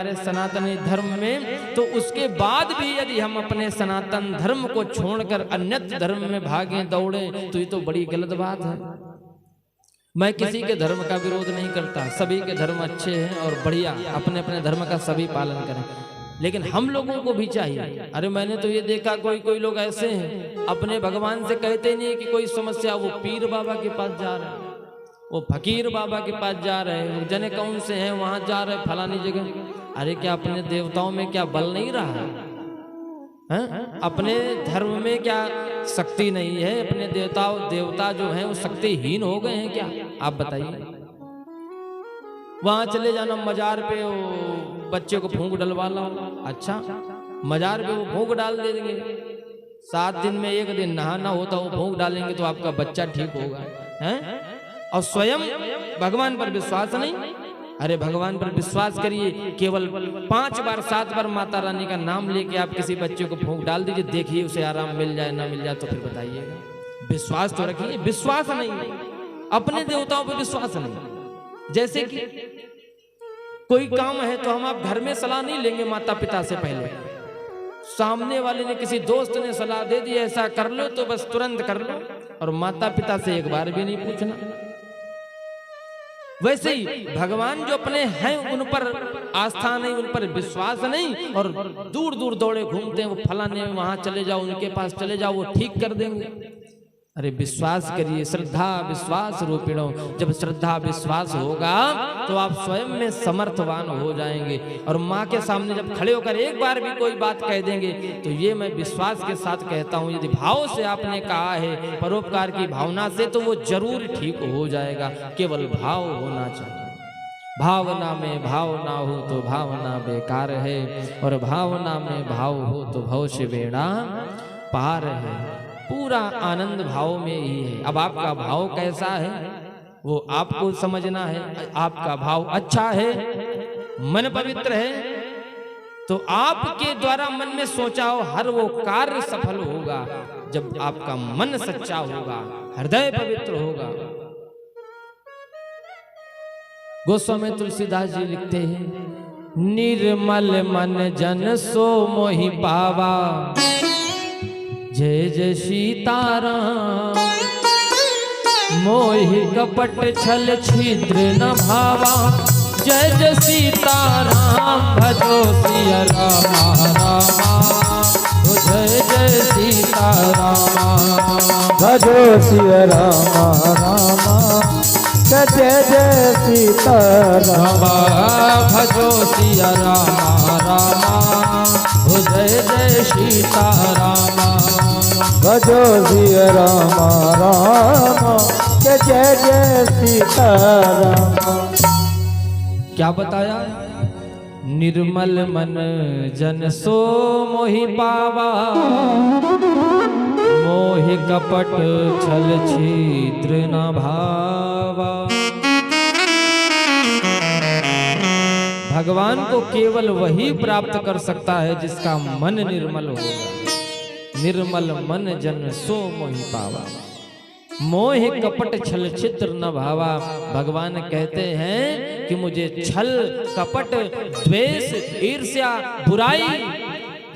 हमारे सनातनी धर्म में, तो उसके बाद भी यदि हम अपने सनातन धर्म को छोड़कर अन्यत्र धर्म में भागें दौड़ें तो ये तो बड़ी गलत बात है। मैं किसी के धर्म का विरोध नहीं करता, सभी के धर्म अच्छे हैं और बढ़िया, अपने अपने धर्म का सभी पालन करें, लेकिन हम लोगों को भी चाहिए। अरे मैंने तो ये देखा कोई लोग ऐसे हैं अपने भगवान से कहते नहीं कि कोई समस्या, वो पीर बाबा के पास जा रहे हैं, वो फकीर बाबा के पास जा रहे हैं, जने कौन से हैं वहां जा रहे फलानी जगह। अरे क्या अपने देवताओं में क्या बल नहीं रहा है? अपने धर्म में क्या शक्ति नहीं है? अपने देवता जो हैं वो शक्तिहीन हो गए हैं क्या? आप बताइए। वहां चले जाना मजार पे, वो बच्चे को फूंक डलवा लो। अच्छा, मजार पे वो फूंक डाल देंगे, 7 दिन में 1 दिन नहाना होता वो फूंक डालेंगे तो आपका बच्चा ठीक होगा, हैं? और स्वयं भगवान पर विश्वास नहीं। अरे भगवान पर विश्वास करिए, केवल 5 बार 7 बार माता रानी का नाम लेके आप किसी बच्चे को फूंक डाल दीजिए, देखिए उसे आराम मिल जाए ना मिल जाए तो फिर बताइएगा। विश्वास तो रखिए। विश्वास नहीं, अपने देवताओं पर विश्वास नहीं। जैसे कि कोई काम है तो हम आप घर में सलाह नहीं लेंगे माता पिता से पहले, सामने वाले ने किसी दोस्त ने सलाह दे दी ऐसा कर लो तो बस तुरंत कर लो, और माता पिता से एक बार भी नहीं पूछना। वैसे ही भगवान जो अपने हैं उन पर आस्था नहीं, उन पर विश्वास नहीं, और दूर दूर दौड़े घूमते हैं, वो फलाने वहां चले जाओ, उनके पास चले जाओ, वो ठीक कर देंगे। अरे विश्वास करिए, श्रद्धा विश्वास रूपिणो। जब श्रद्धा विश्वास होगा तो आप स्वयं में समर्थवान हो जाएंगे, और माँ के सामने जब खड़े होकर एक बार भी कोई बात कह देंगे तो ये मैं विश्वास के साथ कहता हूँ, यदि भाव से आपने कहा है, परोपकार की भावना से, तो वो जरूर ठीक हो जाएगा। केवल भाव होना चाहिए। भावना में भाव ना हो तो भावना बेकार है, और भावना में भाव हो तो भव से बेड़ा पार है। पूरा आनंद भाव में ही है। अब आपका भाव कैसा है वो आपको समझना है। आपका भाव अच्छा है, मन पवित्र है, तो आपके द्वारा मन में सोचा हो हर वो कार्य सफल होगा जब आपका मन सच्चा होगा, हृदय पवित्र होगा। गोस्वामी तुलसीदास जी लिखते हैं, निर्मल मन जन सो मोहि पावा, जय जय सीताराम। मोहि कपट छल छिद्र न भावा, जय जय सीताराम। भजो सिया रामा रामा, जय जय सीताराम। भजो सिया रामा रामा, जय जय सीताराम। भजो सिया रामा रामा, जय जय सीताराम। भजो सिया रामा रामा, जय जय सीताराम। क्या बताया? निर्मल मन जन सो मोहि पावा, मोहि कपट छल छिद्र न भावा। भगवान को केवल वही प्राप्त कर सकता है जिसका मन निर्मल होगा। निर्मल मन जन सो मोहि पावा, मोह कपट छल छिद्र न भावा। भगवान कहते हैं कि मुझे छल कपट द्वेष ईर्ष्या बुराई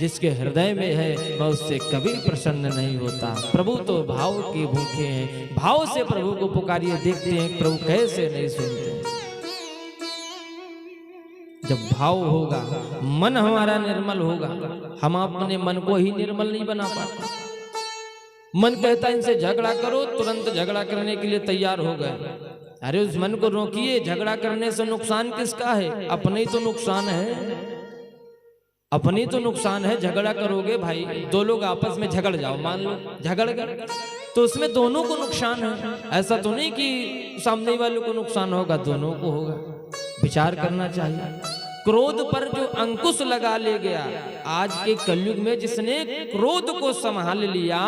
जिसके हृदय में है मैं उससे कभी प्रसन्न नहीं होता। प्रभु तो भाव के भूखे हैं, भाव से प्रभु को पुकारिए, देखते हैं प्रभु कैसे नहीं सुनते। जब भाव होगा, मन हमारा निर्मल होगा, हम अपने मन को ही निर्मल नहीं बना पाते। मन कहता है इनसे झगड़ा करो, तुरंत झगड़ा करने के लिए तैयार हो गए। अरे उस मन को रोकिए, झगड़ा करने से नुकसान किसका है? अपने ही तो नुकसान है, अपनी तो नुकसान है। झगड़ा करोगे भाई, 2 लोग आपस में झगड़ जाओ, मान लो झगड़ गए तो उसमें दोनों को नुकसान है। ऐसा तो नहीं कि सामने वाले को नुकसान होगा, दोनों को होगा। विचार करना चाहिए। क्रोध पर जो अंकुश लगा ले गया, आज के कलयुग में जिसने क्रोध को संभाल लिया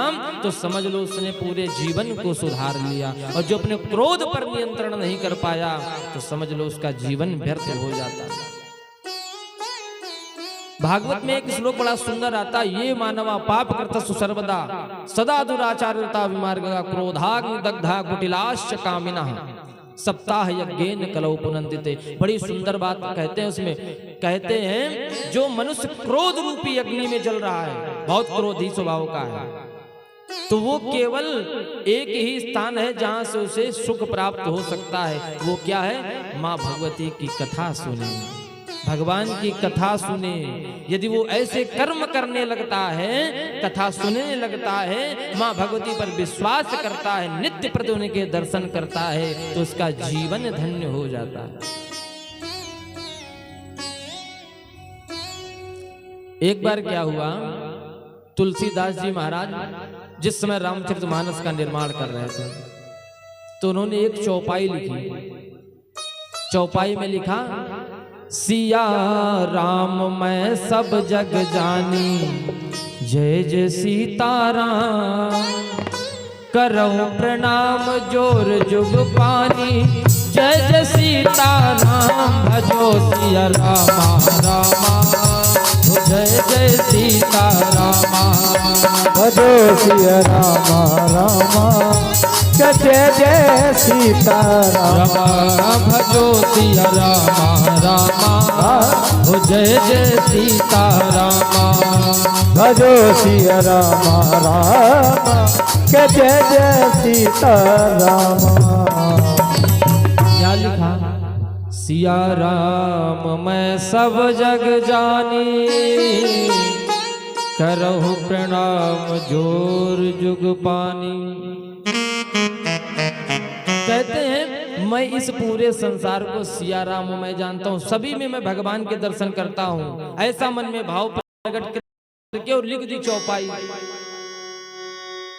तो समझ लो उसने पूरे जीवन को सुधार लिया, और जो अपने क्रोध पर नियंत्रण नहीं कर पाया तो समझ लो उसका जीवन व्यर्थ हो जाता। भागवत में एक श्लोक बड़ा सुंदर आता, ये मानवा पाप कर्तसु सर्वदा सदा दुराचारता विमार्गा क्रोधाग्नि दग्धा कुटिलाश्च कामिनः सप्ताह यज्ञेन कलौ पुनन्दिते। बड़ी सुंदर बात कहते हैं उसमें, कहते हैं जो मनुष्य क्रोध रूपी अग्नि में जल रहा है, बहुत क्रोधी स्वभाव का है, तो वो केवल एक ही स्थान है जहां से उसे सुख प्राप्त हो सकता है। वो क्या है? माँ भगवती की कथा सुने, भगवान की कथा सुने। यदि वो ऐसे कर्म करने लगता है, कथा सुनने लगता है, माँ भगवती पर विश्वास करता है, नित्य प्रति उनके दर्शन करता है, तो उसका जीवन धन्य हो जाता है। एक बार क्या हुआ, तुलसीदास जी महाराज जिस समय रामचरितमानस का निर्माण कर रहे थे, तो उन्होंने एक चौपाई लिखी। चौपाई में लिखा, सिया राम मैं सब जग जानी, जय जय सीताराम, करऊं प्रणाम जोर जुग पानी, जय जय सीताराम, भजो सिया रामा रामा, जय जय सीतारामा, भजो सिया रामा रामा, जय जय सीतारामा, भजो सिया रामा रामा, जय जय सीतारामा, भजो सिया रामा रामा, जय जय सीतारामा। क्या लिखा? सिया राम मैं सब जग जानी, करहु प्रणाम जोर जुग पानी। कहते हैं मैं इस पूरे संसार को सिया राम मैं जानता हूँ, सभी में मैं भगवान के दर्शन करता हूँ, ऐसा मन में भाव प्रकट करके और लिख दी चौपाई।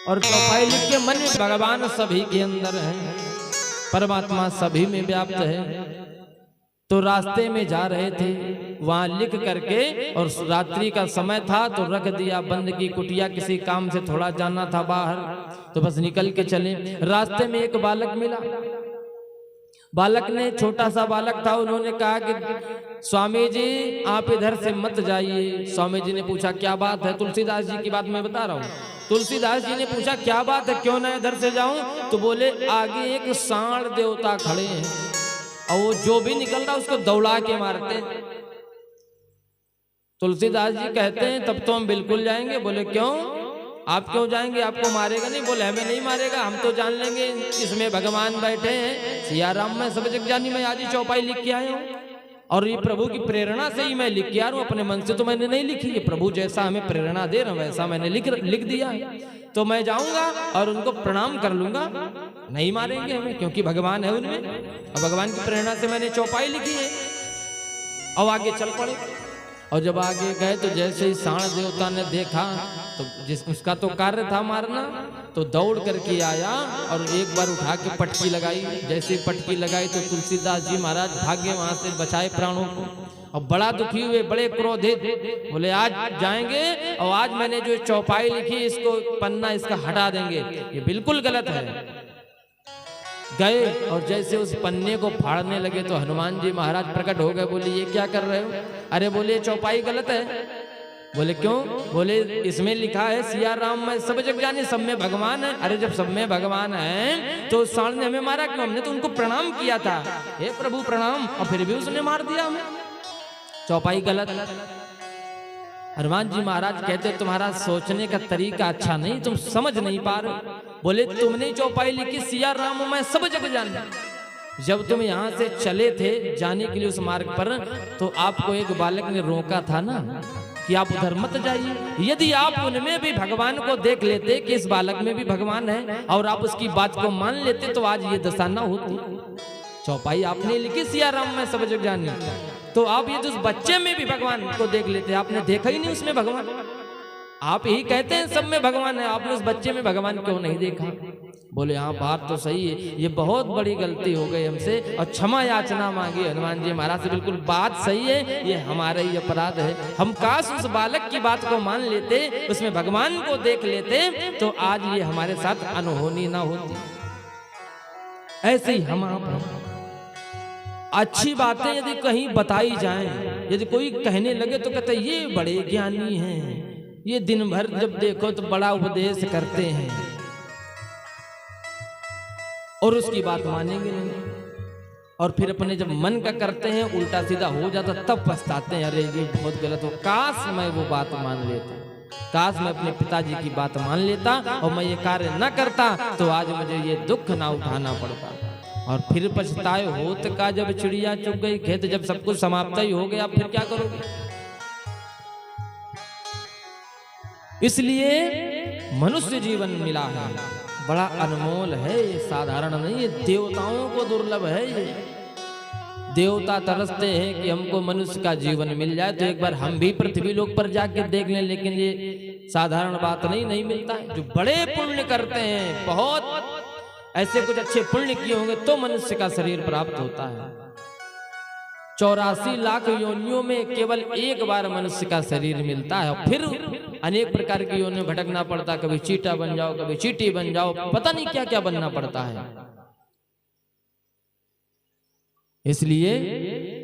और चौपाई लिख के मन में भगवान सभी के अंदर है, परमात्मा सभी में व्याप्त है। तो रास्ते में जा रहे थे, वहां लिख करके, और रात्रि का समय था तो रख दिया बंद की कुटिया, किसी काम से थोड़ा जाना था बाहर, तो बस निकल के चले। रास्ते में एक बालक मिला, बालक ने, छोटा सा बालक था, उन्होंने कहा कि स्वामी जी आप इधर से मत जाइए। स्वामी जी ने पूछा क्या बात है? तुलसीदास जी की बात मैं बता रहा हूँ। तुलसीदास जी ने पूछा क्या बात है, क्यों ना इधर से जाऊं? तो बोले आगे एक सांड देवता खड़े हैं, और वो जो भी निकल रहा उसको दौड़ा के मारते। तुलसीदास जी कहते हैं तब तो हम बिल्कुल जाएंगे। बोले क्यों? आप क्यों जाएंगे? आपको मारेगा नहीं? बोले हमें नहीं मारेगा, हम तो जान लेंगे इसमें भगवान बैठे हैं, सिया राम मैं सब जग जानी। मैं आज ही चौपाई लिख के आया हूँ, और ये प्रभु की प्रेरणा से ही मैं लिख के आ रहा हूँ, अपने मन से तो मैंने नहीं लिखी है। प्रभु जैसा हमें प्रेरणा दे रहा वैसा मैंने लिख दिया है। तो मैं जाऊंगा और उनको प्रणाम कर लूंगा, नहीं मारेंगे हमें, क्योंकि भगवान है उनमें, और भगवान की प्रेरणा से मैंने चौपाई लिखी है। और आगे चल पड़े, और जब आगे गए तो जैसे ही सांड देवता ने देखा, तो उसका तो कार्य था मारना, तो दौड़ करके आया और एक बार उठा के पटकी लगाई। जैसे पटकी लगाई तो तुलसीदास जी महाराज भागे वहां से, बचाए प्राणों को। और बड़ा दुखी हुए, बड़े क्रोधित, बोले आज जाएंगे और आज मैंने जो चौपाई लिखी इसको पन्ना इसका हटा देंगे, ये बिल्कुल गलत है। गए और जैसे उस पन्ने को फाड़ने लगे तो हनुमान जी महाराज प्रकट हो गए। बोले ये क्या कर रहे हो? अरे बोले चौपाई गलत है। बोले क्यों? बोले इसमें लिखा है सिया राम मैं सब जग जानी, सब में भगवान है। अरे जब सब में भगवान है तो सांड ने हमें मारा क्यों? हमने तो उनको प्रणाम किया था, हे प्रभु प्रणाम, और फिर भी उसने मार दिया हमें। चौपाई गलत। हनुमान जी महाराज कहते तुम्हारा सोचने का तरीका अच्छा नहीं, तुम समझ नहीं पा रहे। बोले तुमने चौपाई लिखी सिया राम मैं सब जग जानी। जब तुम यहाँ से चले थे जाने के लिए उस मार्ग पर, तो आपको एक बालक ने रोका था ना कि आप उधर मत जाइए। यदि आप उनमें भी भगवान को देख लेते कि इस बालक में भी भगवान है, और आप उसकी बात को मान लेते, तो आज ये दशा न होती। चौपाई आपने लिखी सिया राम मैं सब जग जानी, तो आप ये जो उस बच्चे में भी भगवान को देख लेते। आपने देखा ही नहीं उसमें भगवान। आप यही कहते हैं सब में भगवान है, आपने उस बच्चे में भगवान क्यों नहीं देखा? बोले हाँ बात तो सही है, ये बहुत बड़ी गलती हो गई हमसे, और क्षमा याचना मांगी हनुमान जी महाराज से। बिल्कुल बात सही है, ये हमारा ही अपराध है। हम काश उस बालक की बात को मान लेते, उसमें भगवान को देख लेते, तो आज ये हमारे साथ अनहोनी ना होती। ऐसे ही हम आप अच्छी बातें यदि कहीं बताई जाएं, यदि कोई कहने लगे तो कहते ये बड़े ज्ञानी हैं, ये दिन भर जब देखो तो बड़ा उपदेश करते हैं, और उसकी बात मानेंगे नहीं। और फिर अपने जब मन का करते हैं उल्टा सीधा हो जाता तब पछताते हैं, अरे ये बहुत गलत हो, काश मैं वो बात मान लेता, काश मैं अपने पिताजी की बात मान लेता और मैं ये कार्य न करता तो आज मुझे ये दुख ना उठाना पड़ता। और फिर पछताए होत का जब चिड़िया चुग गई खेत, जब सब कुछ समाप्त ही हो गया फिर क्या करोगे। इसलिए मनुष्य जीवन मिला है, बड़ा अनमोल है, ये साधारण नहीं, ये देवताओं को दुर्लभ है। ये देवता तरसते हैं कि हमको मनुष्य का जीवन मिल जाए, तो एक बार हम भी पृथ्वी लोक पर जाके देख लें, लेकिन ये साधारण बात नहीं मिलता है। जो बड़े पुण्य करते हैं, बहुत ऐसे कुछ अच्छे पुण्य किए होंगे तो मनुष्य का शरीर प्राप्त होता है। 84 लाख योनियों में केवल एक बार मनुष्य का शरीर मिलता है, और फिर अनेक प्रकार की योनियों में भटकना पड़ता, कभी चीटा बन जाओ, कभी चींटी बन जाओ, पता नहीं क्या क्या बनना पड़ता है। इसलिए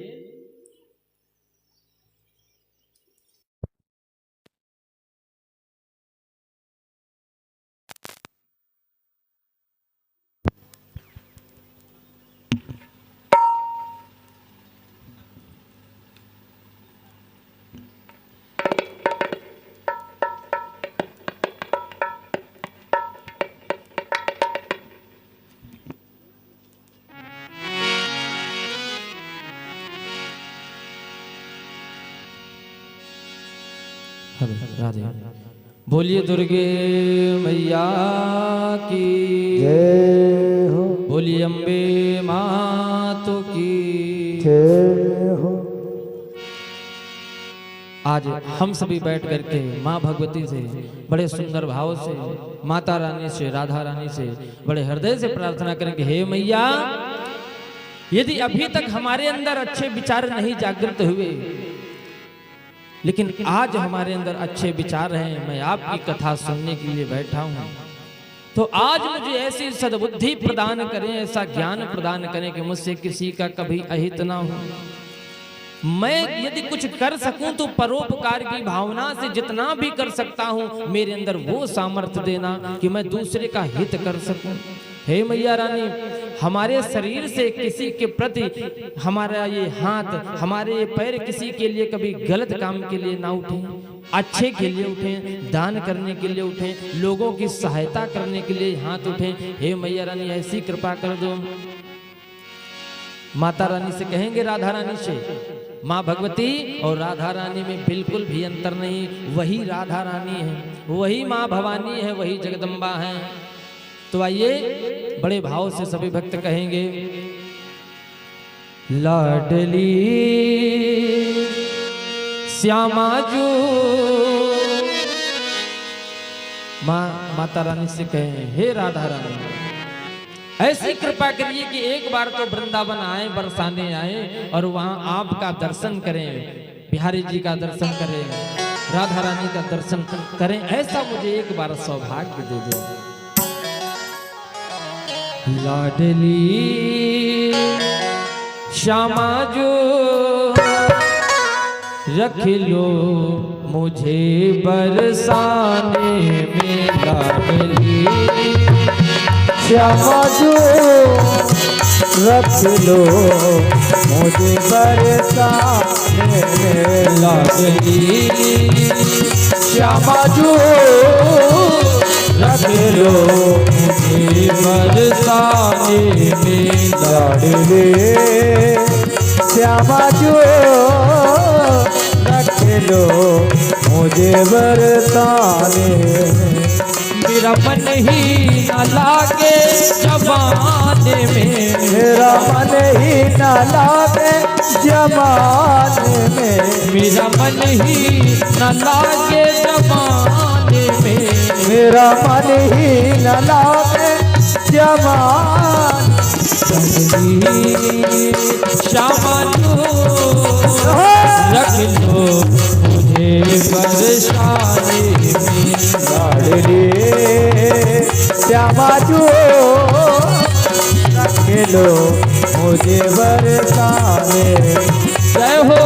राधे बोलिए दुर्गे मैया की जय हो, बोलिए अम्बे मातु की जय हो। आज हम सभी बैठ करके माँ भगवती से बड़े सुंदर भाव से, माता रानी से, राधा रानी से बड़े हृदय से प्रार्थना करेंगे, हे मैया, यदि अभी तक हमारे अंदर अच्छे विचार नहीं जागृत हुए, लेकिन आज हमारे अंदर अच्छे विचार हैं, मैं आपकी कथा सुनने के लिए बैठा हूं, तो आज मुझे ऐसी सद्बुद्धि प्रदान करें, ऐसा ज्ञान प्रदान करें कि मुझसे किसी का कभी अहित ना हो। मैं यदि कुछ कर सकूं तो परोपकार की भावना से जितना भी कर सकता हूं, मेरे अंदर वो सामर्थ्य देना कि मैं दूसरे का हित कर सकूं। हे मैया रानी, हमारे शरीर से किसी के प्रति हमारा ये हाथ, हमारे ये पैर किसी के लिए कभी गलत काम के लिए ना उठे, अच्छे के लिए उठें, दान करने के लिए उठें, लोगों की सहायता करने के लिए हाथ उठें। हे मैया रानी, ऐसी कृपा कर दो। माता रानी से कहेंगे, राधा रानी से, माँ भगवती और राधा रानी में बिल्कुल भी अंतर नहीं, वही राधा रानी है, वही माँ भवानी है, वही जगदम्बा है। तो आइए बड़े भाव से सभी भक्त कहेंगे, लाडली श्यामा जो। माता रानी से कहें, हे राधा रानी, ऐसी कृपा करिए कि एक बार तो वृंदावन आए, बरसाने आए और वहां आपका दर्शन करें, बिहारी जी का दर्शन करें, राधा रानी का दर्शन करें, ऐसा मुझे एक बार सौभाग्य दे दो। लाडली श्यामा जो रख लो मुझे बरसाने में, लाडली श्यामा जो रख लो मुझे बरसाने में, लाडली श्यामा जो रख लो मुझे बरसाने में, लाडली श्यामा जो रख लो मुझे बरसाने में। मेरा मन ही न लागे जमाने में, मेरा मन ही न लागे जमाने में, मेरा मन ही न लागे जमाने में, मेरा मन ही न लागे जमान। श्यामा जो रख लो मुझे बरसाने में, लाडली श्यामा जो रख लो मुझे बरसाने में। जय हो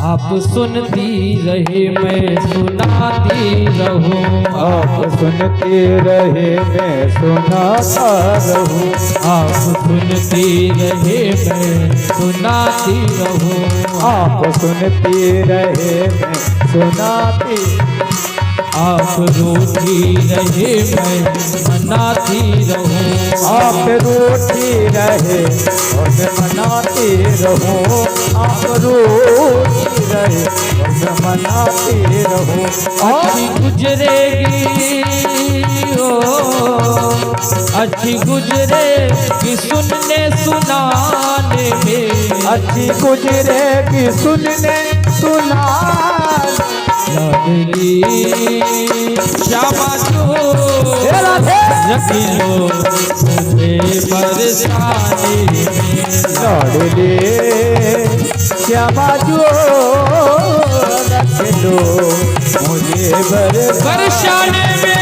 आप सुनती रहे मैं सुनाती रहूं, आप सुनते रहे मैं सुनाता रहूं, आप सुनती रहे मैं सुनाती रहूं, आप सुनते रहे मैं सुनाती, आप रोती रहे मैं मनाती रहूं, आप रोती रहे और मैं मनाती रहूं, आप रोती रहे और मैं मनाती रहूं। अच्छी गुजरेगी ओ अच्छी गुजरेगी सुनने सुनाने में, अच्छी गुजरेगी सुनने सुनाने, लाडली श्यामा जो रख लो मुझे बरसाने में, लाडली श्यामा जो रख लो मुझे बरसाने में।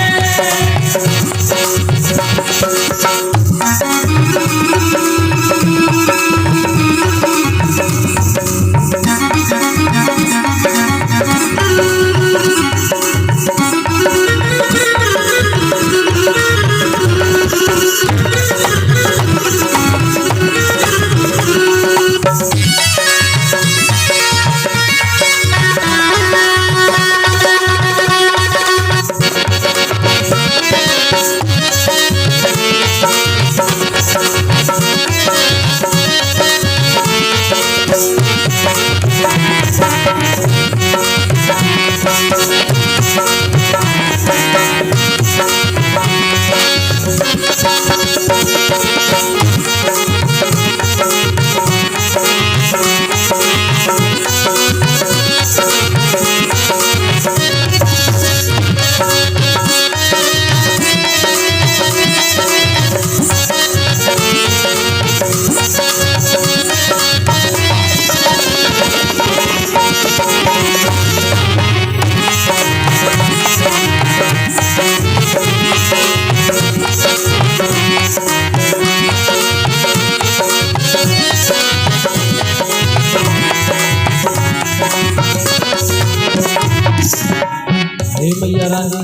मैया रानी,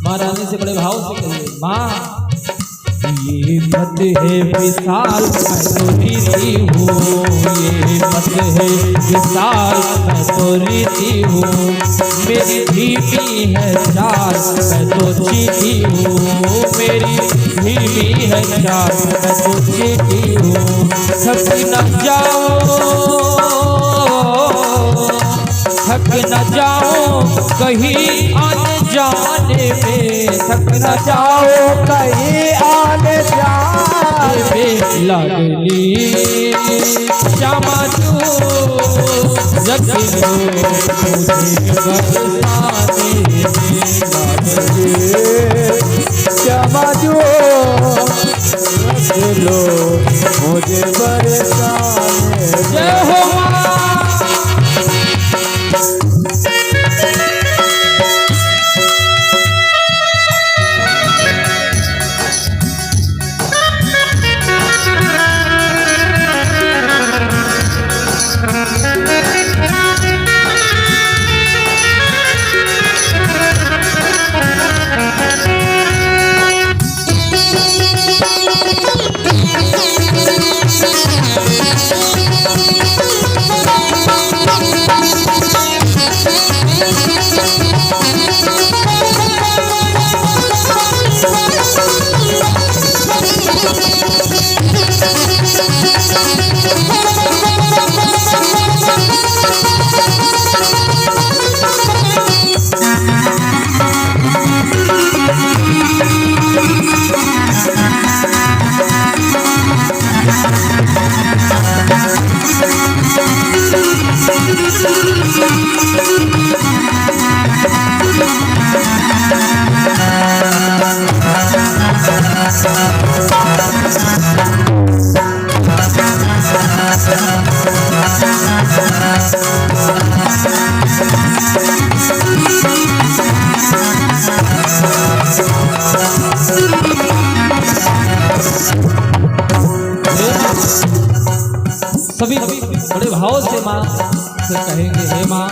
माँ रानी से बड़े भाव से कहिए, माँ ये मत है विशाल मैं तो रीति हूँ, ये मत है विशाल मैं तो रीति हूँ, मेरी धीमी है चाल मैं तो चीटी हूँ, मेरी धीमी है चाल मैं तो चीटी हूँ, थक न जाओ थक न जाओ कहीं आने जाने में, थक न जाओ कहीं आने जाने में, लाडली श्यामा जो रख लो मुझे बरसाने में, लाडली श्यामा जो रख लो मुझे बरसाने। जय हो माँ। सभी बड़े भाव से माँ से कहेंगे, हे माँ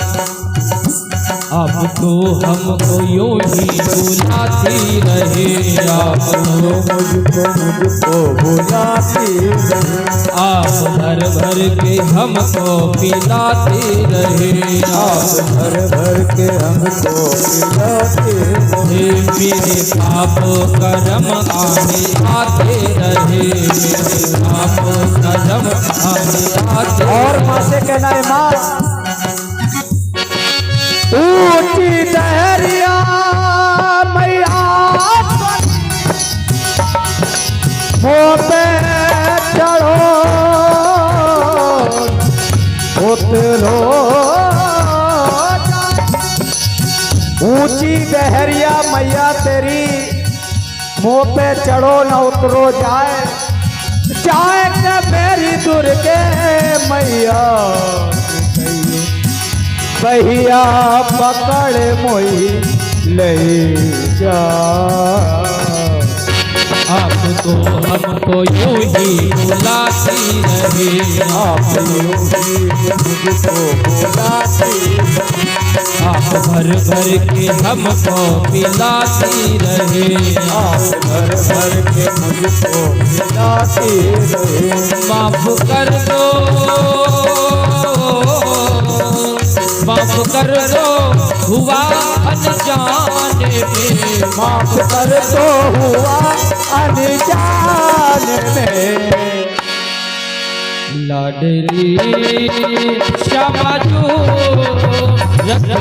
अब तो हमको यूं ही बुलाती रहे, आप मुझको बुलाती रहे, आप भर भर के हमको पिलाती रहे, आप भर भर के हमको पिलाती रहे। मेरे पाप कर्म आते रहे, मेरे पाप कर्म आते। और माँ से कहना है, माँ ऊंची लहरिया मैया मुँह पे चढ़ो उतरो, ऊंची लहरिया मैया तेरी मुँह पे चढ़ो न उतरो जाए, जाए न मेरी दुर्गे मैया भैया पकड़ मोई ले जा। आप तो हमको यूं ही बुलाती रहे, आप यूं ही मुझको बुलाती, आप भर भर के हमको पिलाती रहे, आप भर भर के मुझको पिलाती रहे। माफ कर दो, माफ कर दो हुआ अनजाने में, माफ कर दो हुआ अनजान में। लाडली श्यामा जो रख लो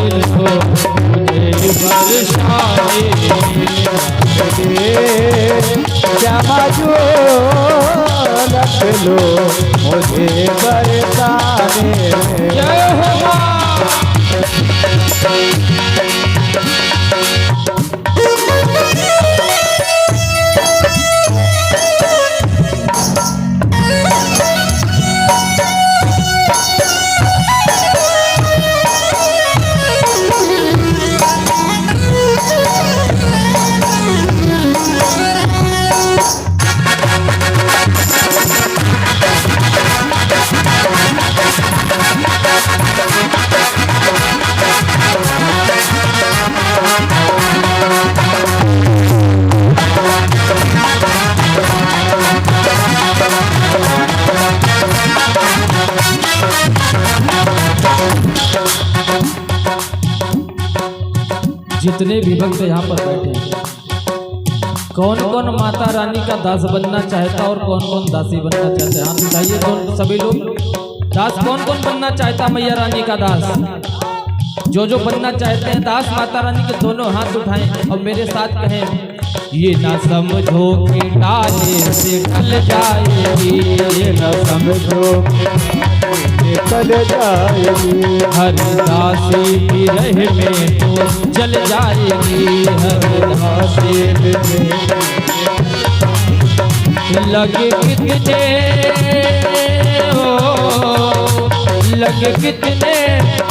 मुझे बरसाए, श्यामा जो रख लो मुझे बरसाने। जय हो माँ। जितने भी भक्त यहाँ पर बैठे हैं, कौन कौन माता रानी का दास बनना चाहता और कौन कौन दासी बनना चाहता है? हाथ उठाइए कौन, सभी लोग। दास कौन कौन बनना चाहता मैया रानी का दास? जो बनना चाहते हैं दास माता रानी के, दोनों हाथ उठाएं और मेरे साथ कहें, ये ना समझो कि डाले से टल जाएगी, ये ना समझो निकल जाएगी, हर दासी की रह में तो जल जाएगी, हर दासी में लगे कितने हो, लगे कितने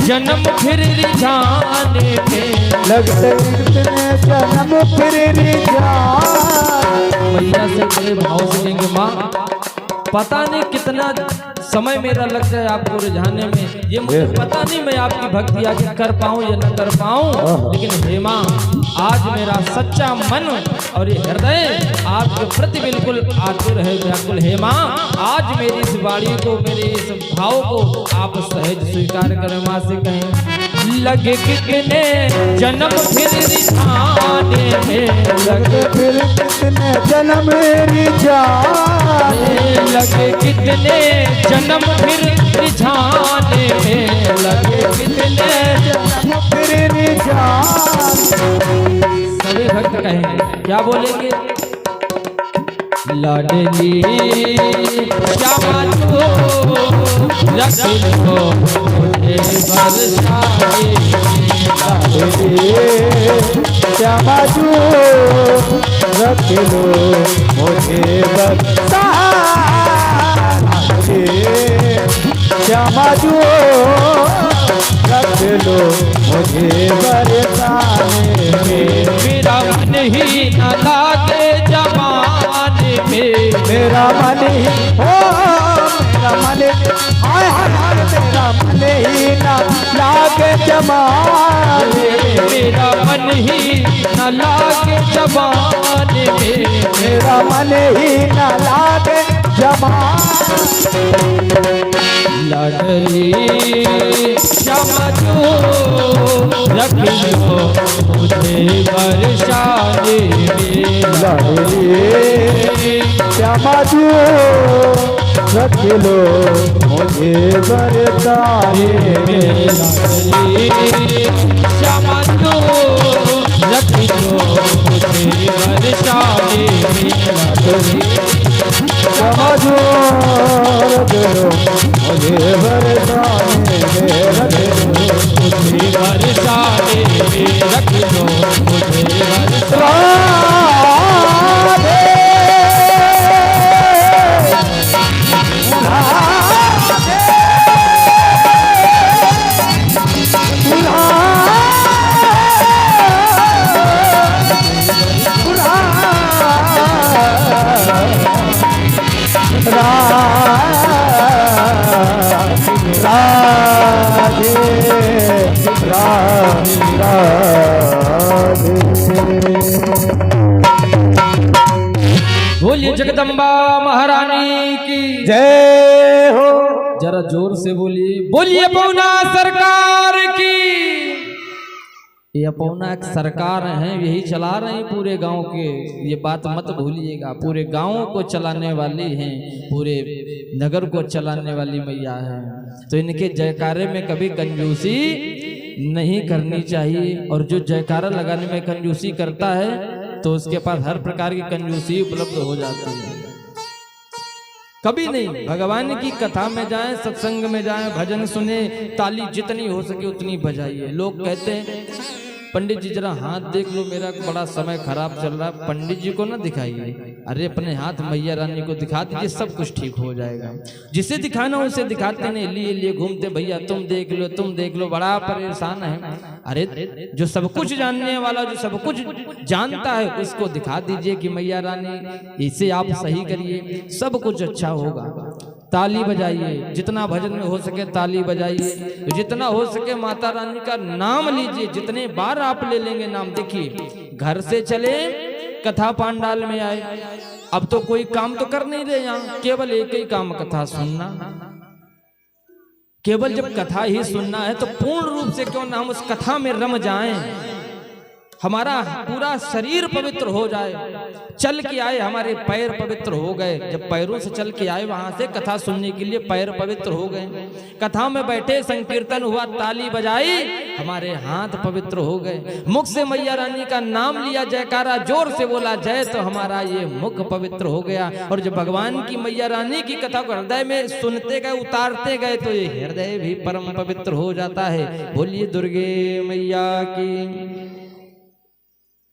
जन्म फिर रिझाने में, लगते कितने जन्म फिर रिझाने। मैया से बड़े भाव से कहेंगे, माँ पता नहीं कितना समय मेरा लग जाए आपको रिझाने में, ये मुझे पता नहीं मैं आपकी भक्ति आगे कर पाऊँ या न कर पाऊँ, लेकिन हे माँ आज मेरा सच्चा मन और ये हृदय आपके प्रति बिल्कुल आतुर है, व्याकुल। हे माँ आज मेरी इस वाणी को, मेरे इस भाव को आप सहज स्वीकार करें। माँ से कहें, लगे कितने जन्म फिर रिझाने में, लगे फिर कितने जन्म रिझाने, लगे कितने जन्म फिर रिझाने में, लगे कितने जन्म फिर रिझाने। सभी भक्त कहेंगे, क्या बोलेंगे? लाडली श्यामा जो रख लो मुझे बरसाए, श्यामा जो रख लो मुझे बरसाए, श्यामा जो रख लो मुझे बरसाने में। मेरा मन ही न लागे जमाने में, मेरा मन ही हो मेरा मन हाय हाय हाय मेरा मन ही ना लागे जमाने मेरा मन ही न लागे जमाने में, मेरा मन ही ना लागे जमाने लड़ली समझो रखियो मुझे बरसाने में, लड़ली समझो रख लो मुझे बरसाने में, लड़ली समझो रखियो मुझे बरसाने में, समझो रख लो मुझे बरसाने में, रख लो मुझे बरसाने में, रख लो मुझे बरसाने बोलिए जगदम्बा महारानी की जय हो। जरा जोर से बोलिए, बोलिए पौना सरकार की। ये अपौना एक सरकार है, यही चला रहे हैं पूरे गांव के, ये बात मत भूलिएगा। पूरे गांव को चलाने वाली हैं, पूरे नगर को चलाने वाली मैया है। तो इनके जयकारे में कभी कंजूसी नहीं करनी चाहिए, और जो जयकारा लगाने में कंजूसी करता है तो उसके पास हर प्रकार की कंजूसी उपलब्ध हो जाती है। कभी नहीं, भगवान की कथा में जाएं, सत्संग में जाएं, भजन सुने, ताली जितनी हो सके उतनी बजाइए। लोग कहते हैं पंडित जी जरा हाथ देख लो, मेरा बड़ा समय खराब चल रहा है। पंडित जी को ना दिखाइए, अरे अपने हाथ मैया रानी को दिखा दीजिए, सब कुछ ठीक हो जाएगा। जिसे दिखाना उसे दिखाते नहीं, लिए लिए घूमते, भैया तुम देख लो, तुम देख लो, बड़ा परेशान है। अरे जो सब कुछ जानने वाला, जो सब कुछ जानता है, उसको दिखा दीजिए कि मैया रानी इसे आप सही करिए, सब कुछ अच्छा होगा। ताली बजाइए, जितना भजन में हो सके ताली बजाइए, जितना हो सके माता रानी का नाम लीजिए। जितने बार आप ले लेंगे नाम, देखिए घर से चले कथा पांडाल में आए, अब तो कोई काम तो कर नहीं रहे यहाँ, केवल एक ही काम, कथा सुनना। केवल जब कथा ही सुनना है तो पूर्ण रूप से क्यों ना हम उस कथा में रम जाएं, हमारा पूरा शरीर पवित्र हो जाए। चल के आए, हमारे पैर पवित्र हो गए, जब पैरों से चल के आए वहां से कथा सुनने के लिए पैर पवित्र हो गए। कथा में बैठे, संकीर्तन हुआ, ताली बजाई, हमारे हाथ पवित्र हो गए। मुख से मैया रानी का नाम लिया, जयकारा जोर से बोला जय, तो हमारा ये मुख पवित्र हो गया। और जब भगवान की मैया रानी की कथा को हृदय में सुनते गए, उतारते गए, तो ये हृदय भी परम पवित्र हो जाता है। बोलिए दुर्गे मैया की।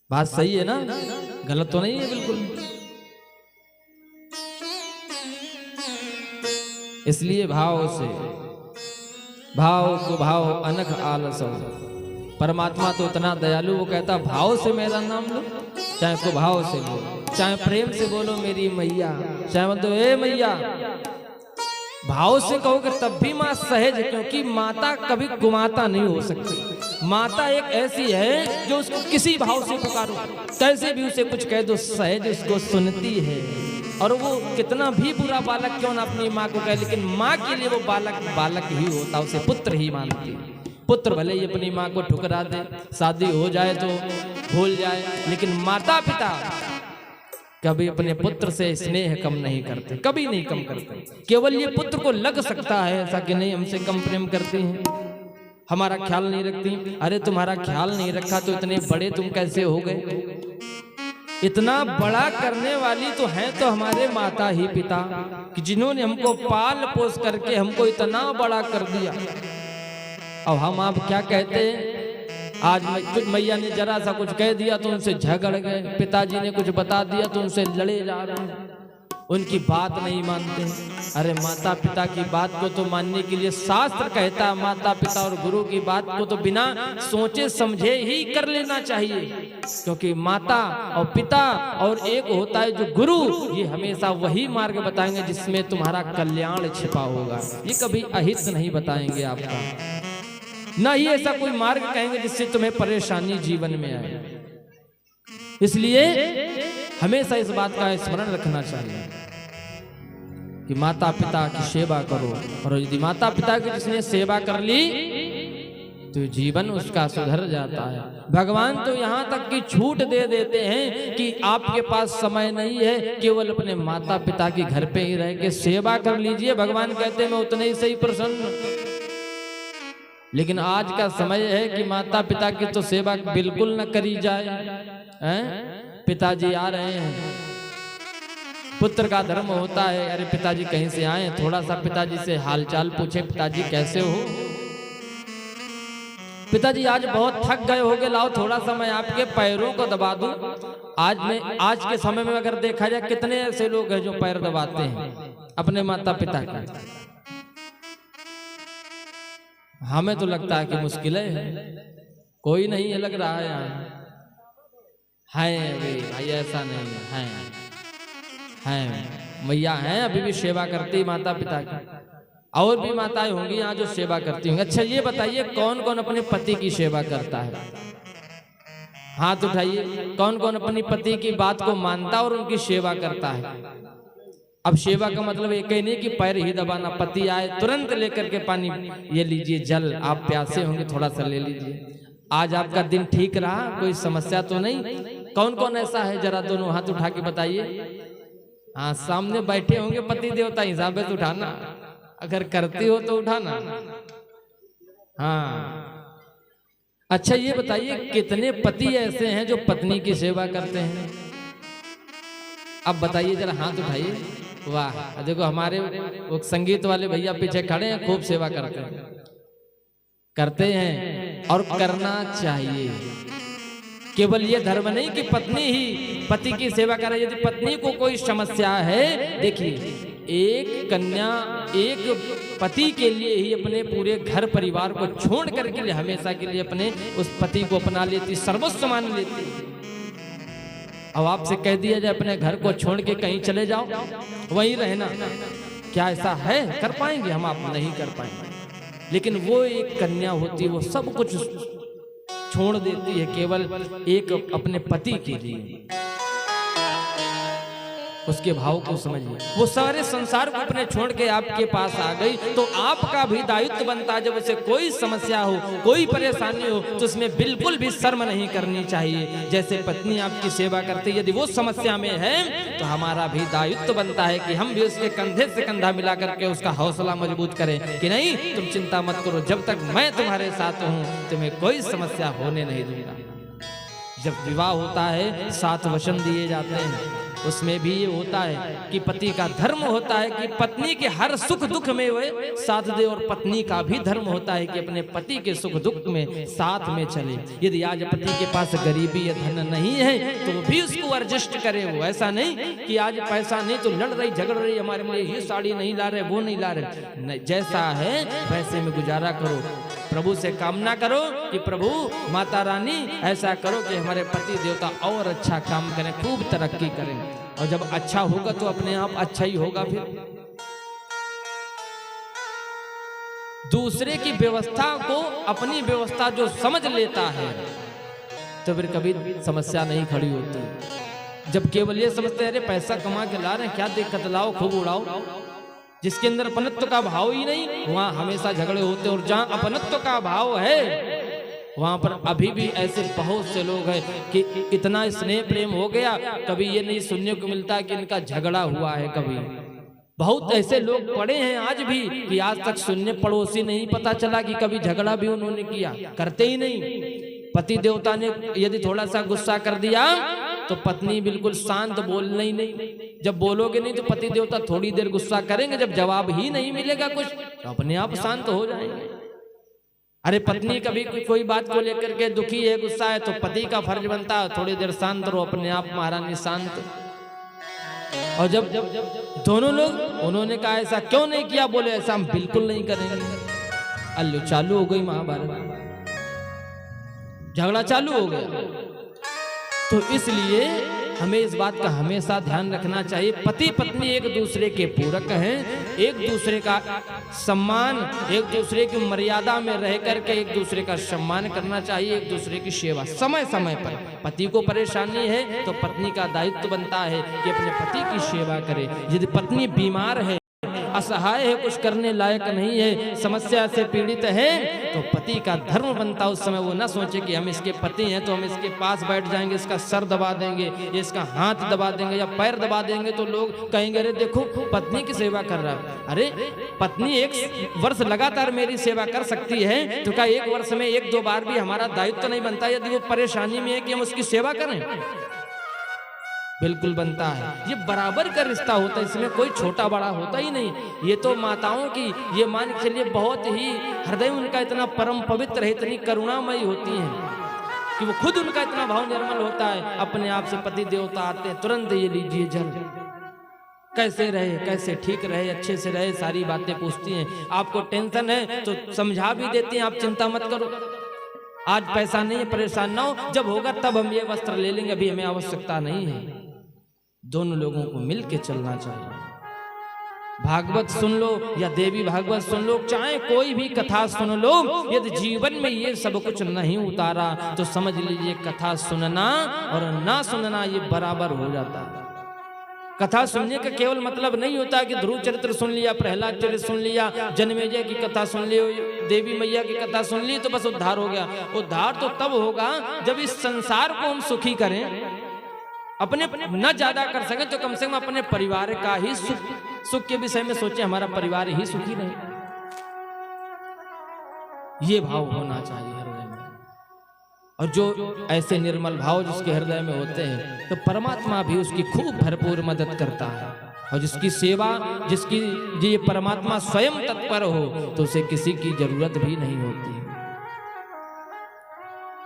बात सही है ना, गलत तो नहीं है बिल्कुल। इसलिए भाव से, भाव को भाव अनख आलस हो। परमात्मा तो इतना दयालु, वो कहता भाव से मेरा नाम लो, चाहे तो भाव से लो, चाहे प्रेम से बोलो मेरी मैया, चाहे बोलो ए मैया। भाव से कहोगे तब भी माँ सहज, क्योंकि माता कभी गुमाता नहीं हो सकती। माता एक ऐसी है जो उसको किसी भाव से पुकारो, कैसे भी उसे कुछ कह दो, सहज उसको सुनती है। और वो कितना भी बुरा बालक क्यों ना अपनी माँ को कहे, लेकिन माँ के लिए वो बालक बालक ही होता, उसे पुत्र ही मानती है। पुत्र भले ही अपनी माँ को ठुकरा दे, शादी हो जाए तो भूल जाए, लेकिन माता पिता कभी अपने पुत्र से स्नेह कम नहीं करते, कभी नहीं कम करते। केवल ये पुत्र को लग सकता है ऐसा कि नहीं हमसे कम प्रेम करती हैं, हमारा ख्याल नहीं रखती। अरे तुम्हारा ख्याल नहीं रखा तो इतने बड़े तुम कैसे हो गए? इतना बड़ा करने वाली तो हैं तो हमारे माता ही पिता, कि जिन्होंने हमको पाल पोस करके हमको इतना बड़ा कर दिया। अब हम आप क्या कहते हैं? आज मैया ने जरा सा कुछ कह दिया तो उनसे झगड़ गए, पिताजी ने कुछ बता दिया तो उनसे लड़े जा रहे हैं। उनकी बात नहीं मानते। अरे माता पिता की बात को तो मानने के लिए शास्त्र कहता है, माता पिता और गुरु की बात को तो बिना सोचे समझे ही कर लेना चाहिए, क्योंकि माता और पिता और एक होता है जो गुरु, ये हमेशा वही मार्ग बताएंगे जिसमें तुम्हारा कल्याण छिपा होगा। ये कभी अहित नहीं बताएंगे आपका, ना ही ऐसा कोई मार्ग कहेंगे जिससे तुम्हें परेशानी जीवन में आए। इसलिए हमेशा इस बात का स्मरण रखना चाहिए कि माता पिता की सेवा करो, और यदि माता पिता की जिसने सेवा कर ली तो जीवन उसका सुधर जाता है। भगवान तो यहाँ तक की छूट दे देते हैं कि आपके पास समय नहीं है, केवल अपने माता पिता के घर पे ही रह के सेवा कर लीजिए। भगवान कहते हैं मैं उतने ही सही प्रसन्न। लेकिन आज का समय है कि माता पिता की तो सेवा बिल्कुल न करी जाए। पिताजी आ रहे हैं, पुत्र का धर्म होता है, अरे पिताजी कहीं से आए, थोड़ा सा पिताजी से हालचाल पूछे, पिताजी कैसे हो? पिताजी आज बहुत थक गए होगे, लाओ थोड़ा सा मैं आपके पैरों को दबा दूं। आज के समय में अगर देखा जाए कितने ऐसे लोग हैं जो पैर दबाते हैं अपने माता पिता के। हमें तो लगता है कि मुश्किल है, कोई नहीं है लग रहा है यहाँ है भाई, ऐसा नहीं है मैया हैं अभी भी सेवा करती माता पिता की, और भी माताएं होंगी यहाँ जो सेवा करती होंगी। अच्छा ये बताइए कौन कौन अपने पति की सेवा करता है? हाथ उठाइए, कौन कौन अपनी पति की बात को मानता और उनकी सेवा करता है? अब सेवा का मतलब एक ही नहीं कि पैर ही दबाना, पति आए तुरंत लेकर के पानी, ये लीजिए जल, आप प्यासे होंगे थोड़ा सा ले लीजिए। आज आपका दिन ठीक रहा, कोई समस्या तो नहीं? कौन कौन ऐसा है जरा दोनों हाथ उठा के बताइए। हाँ सामने बैठे होंगे पति देवता, हिसाब से उठाना, अगर करते हो तो उठाना। हाँ अच्छा ये बताइए कितने पति ऐसे हैं जो पत्नी की सेवा करते हैं? अब बताइए जरा, हाथ उठाइए। वाह देखो हमारे वो संगीत वाले भैया पीछे खड़े हैं, खूब सेवा करते हैं और करना चाहिए। केवल ये धर्म नहीं कि पत्नी ही पति की सेवा करे। यदि पत्नी को कोई समस्या है, देखिए एक कन्या एक पति के लिए ही अपने पूरे घर परिवार को छोड़ करके हमेशा के लिए अपने उस पति को अपना लेती, सर्वस्व मान लेती। अब आपसे कह दिया जाए अपने घर को छोड़ के कहीं चले जाओ, वहीं रहना, क्या ऐसा है? कर पाएंगे हम? आप नहीं कर पाएंगे। लेकिन वो एक कन्या होती है, वो सब कुछ छोड़ देती है केवल एक अपने पति के लिए। उसके भाव को समझिए। वो सारे संसार को अपने छोड़ के आपके पास आ गई, तो आपका भी दायित्व बनता है जब उसे कोई समस्या हो, कोई परेशानी हो, तो उसमें बिल्कुल भी शर्म नहीं करनी चाहिए। जैसे पत्नी आपकी सेवा करती है, यदि वो समस्या में है तो हमारा भी दायित्व बनता है कि हम भी उसके कंधे से कंधा मिला करके उसका हौसला मजबूत करें कि नहीं तुम चिंता मत करो, जब तक मैं तुम्हारे साथ हूं तुम्हें कोई समस्या होने नहीं दूंगा। जब विवाह होता है 7 वचन दिए जाते हैं, उसमें भी ये होता है कि पति का धर्म होता है कि पत्नी के हर सुख दुख में वह साथ दे, और पत्नी का भी धर्म होता है कि अपने पति के सुख दुख में साथ में चले। यदि आज पति के पास गरीबी या धन नहीं है तो भी उसको एडजस्ट करे। वो ऐसा नहीं कि आज पैसा नहीं तो लड़ रही झगड़ रही, हमारे लिए ये साड़ी नहीं ला रहे, वो नहीं ला रहे। जैसा है वैसे में गुजारा करो। प्रभु से कामना करो कि प्रभु माता रानी ऐसा करो कि हमारे पति देवता और अच्छा काम करें, खूब तरक्की करें, और जब अच्छा होगा तो अपने आप अच्छा ही होगा। फिर दूसरे की व्यवस्था को अपनी व्यवस्था जो समझ लेता है तो फिर कभी समस्या नहीं खड़ी होती। जब केवल ये समझते हैं अरे पैसा कमा के ला रहे हैं, क्या दिक्कत, लाओ खूब उड़ाओ, जिसके अंदर अपनत्व का भाव ही नहीं वहां हमेशा झगड़े होते। और जहां अपनत्व का भाव है वहां पर अभी भी ऐसे बहुत से लोग हैं कि इतना स्नेह प्रेम हो गया, कभी ये नहीं सुनने को मिलता कि इनका झगड़ा हुआ है। कभी बहुत ऐसे लोग पड़े हैं आज भी कि आज तक सुनने पड़ोसी नहीं पता चला कि कभी झगड़ा भी उन्होंने किया, करते ही नहीं। पति देवता ने यदि थोड़ा सा गुस्सा कर दिया तो पत्नी बिल्कुल शांत, बोलना ही नहीं। जब बोलोगे नहीं तो पति देवता थोड़ी देर गुस्सा करेंगे, जब जवाब ही नहीं मिलेगा कुछ तो अपने आप शांत हो जाएंगे। अरे पत्नी कभी कोई बात को लेकर के दुखी है, गुस्सा है, तो पति का फर्ज बनता है थोड़ी देर शांत रहो, अपने आप महारानी शांत। और जब दोनों लोग, उन्होंने कहा ऐसा क्यों नहीं किया, बोले ऐसा हम बिल्कुल नहीं करेंगे। अल्लू चालू हो गई महाभारत, झगड़ा चालू हो गया। तो इसलिए हमें इस बात का हमेशा ध्यान रखना चाहिए, पति पत्नी एक दूसरे के पूरक हैं, एक दूसरे का सम्मान, एक दूसरे की मर्यादा में रह करके एक दूसरे का सम्मान करना चाहिए, एक दूसरे की सेवा समय समय पर। पति को परेशानी है तो पत्नी का दायित्व बनता है कि अपने पति की सेवा करे। यदि पत्नी बीमार है, असहाय है, कुछ करने लायक नहीं है, समस्या से पीड़ित है, तो पति का धर्म बनता उस समय वो न सोचे कि हम इसके पति हैं तो हम इसके पास बैठ जाएंगे, इसका सर दबा देंगे या इसका हाथ दबा देंगे या पैर दबा देंगे तो लोग कहेंगे अरे देखो पत्नी की सेवा कर रहा है। अरे पत्नी 1 वर्ष लगातार मेरी सेवा कर सकती है तो क्या 1 वर्ष में 1-2 बार भी हमारा दायित्व तो नहीं बनता यदि वो परेशानी में है कि हम उसकी सेवा करें? बिल्कुल बनता है। ये बराबर का रिश्ता होता है, इसमें कोई छोटा बड़ा होता ही नहीं। ये तो माताओं की, ये मान के चलिए बहुत ही हृदय उनका इतना परम पवित्र है, इतनी करुणामयी होती हैं कि वो खुद उनका इतना भाव निर्मल होता है। अपने आप से पति देवता आते हैं, तुरंत ये लीजिए जल, कैसे रहे, कैसे ठीक रहे, अच्छे से रहे, सारी बातें पूछती हैं। आपको टेंशन है तो समझा भी देती हैं, आप चिंता मत करो, आज पैसा नहीं है, परेशान ना हो, जब होगा तब हम ये वस्त्र ले लेंगे, अभी हमें आवश्यकता नहीं है। दोनों लोगों को मिल के चलना चाहिए। भागवत सुन लो या देवी भागवत सुन लो, चाहे कोई भी कथा सुन लो, यदि जीवन में ये सब कुछ नहीं उतारा तो समझ लीजिए कथा सुनना और ना सुनना ये बराबर हो जाता है। कथा सुनने का केवल मतलब नहीं होता कि ध्रुव चरित्र सुन लिया, प्रहलाद चरित्र सुन लिया, जन्मेजय की कथा सुन ली, देवी मैया की कथा सुन ली तो बस उद्धार हो गया। उद्धार तो तब होगा जब इस संसार को हम सुखी करें, अपने न ज्यादा कर सके तो कम से कम अपने परिवार का ही सुख के विषय में सोचे, हमारा परिवार ही सुखी रहे। ये भाव होना चाहिए हृदय में। और जो ऐसे निर्मल भाव जिसके हृदय में होते हैं तो परमात्मा भी उसकी खूब भरपूर मदद करता है। और जिसकी सेवा, जिसकी ये परमात्मा स्वयं तत्पर हो तो उसे किसी की जरूरत भी नहीं होती।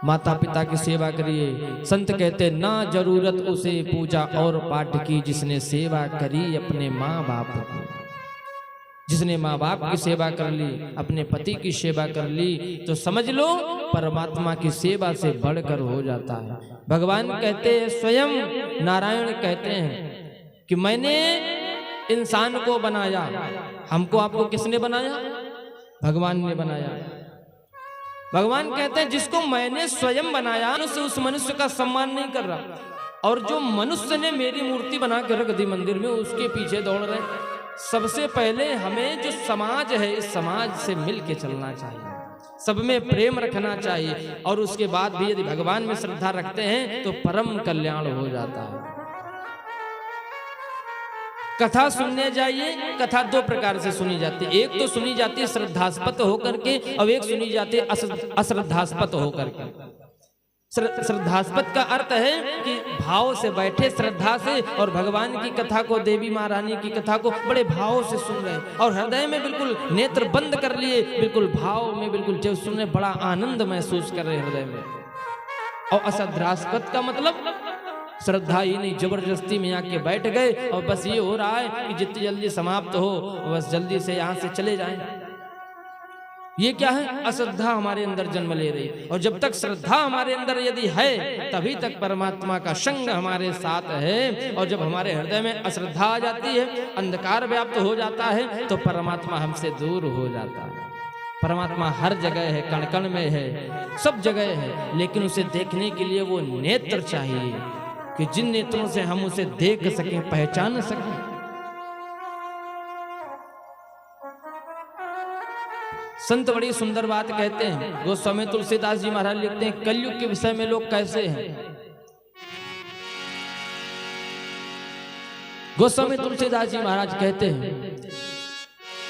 माता पिता की सेवा करिए। संत कहते ना जरूरत उसे पूजा और पाठ की, जिसने सेवा करी अपने माँ बाप को। जिसने माँ बाप की सेवा कर ली, अपने पति की सेवा कर ली, तो समझ लो परमात्मा की सेवा से बढ़कर हो जाता है। भगवान कहते हैं, स्वयं नारायण कहते हैं कि मैंने इंसान को बनाया। हमको आपको किसने बनाया? भगवान ने बनाया। भगवान कहते हैं जिसको मैंने स्वयं बनाया उस मनुष्य का सम्मान नहीं कर रहा, और जो मनुष्य ने मेरी मूर्ति बना के रख दी मंदिर में उसके पीछे दौड़ रहे। सबसे पहले हमें जो समाज है इस समाज से मिल के चलना चाहिए, सब में प्रेम रखना चाहिए, और उसके बाद भी यदि भगवान में श्रद्धा रखते हैं तो परम कल्याण हो जाता है। कथा सुनने जाइए, कथा 2 प्रकार से सुनी जाती है। एक तो सुनी जाती है श्रद्धास्पद होकर के, और एक सुनी जाती है अश्रद्धास्पद होकर के। श्रद्धास्पद का अर्थ है कि भाव से बैठे, श्रद्धा से, और भगवान की कथा को, देवी महारानी की कथा को बड़े भाव से सुन रहे हैं और हृदय में बिल्कुल नेत्र बंद कर लिए, बिल्कुल भाव में, बिल्कुल जब सुन रहे बड़ा आनंद महसूस कर रहे हृदय में। और अश्रद्धास्पद का मतलब श्रद्धा ही नहीं, जबरदस्ती में आके बैठ गए और बस ये हो रहा है कि जितनी जल्दी समाप्त हो बस जल्दी से यहाँ से चले जाएं। ये क्या है? अश्रद्धा हमारे अंदर जन्म ले रही। और जब तक श्रद्धा हमारे अंदर यदि है तभी तक परमात्मा का संग हमारे साथ है। और जब हमारे हृदय में अश्रद्धा आ जाती है, अंधकार व्याप्त हो जाता है, तो परमात्मा हमसे दूर हो जाता है। परमात्मा हर जगह है, कण कण में है, सब जगह है, लेकिन उसे देखने के लिए वो नेत्र चाहिए कि जिन नेत्रों से हम उसे देख सकें, पहचान सकें। संत बड़ी सुंदर बात कहते हैं, गोस्वामी तुलसीदास जी महाराज लिखते हैं, कलयुग के विषय में लोग कैसे हैं। गोस्वामी तुलसीदास जी महाराज कहते हैं,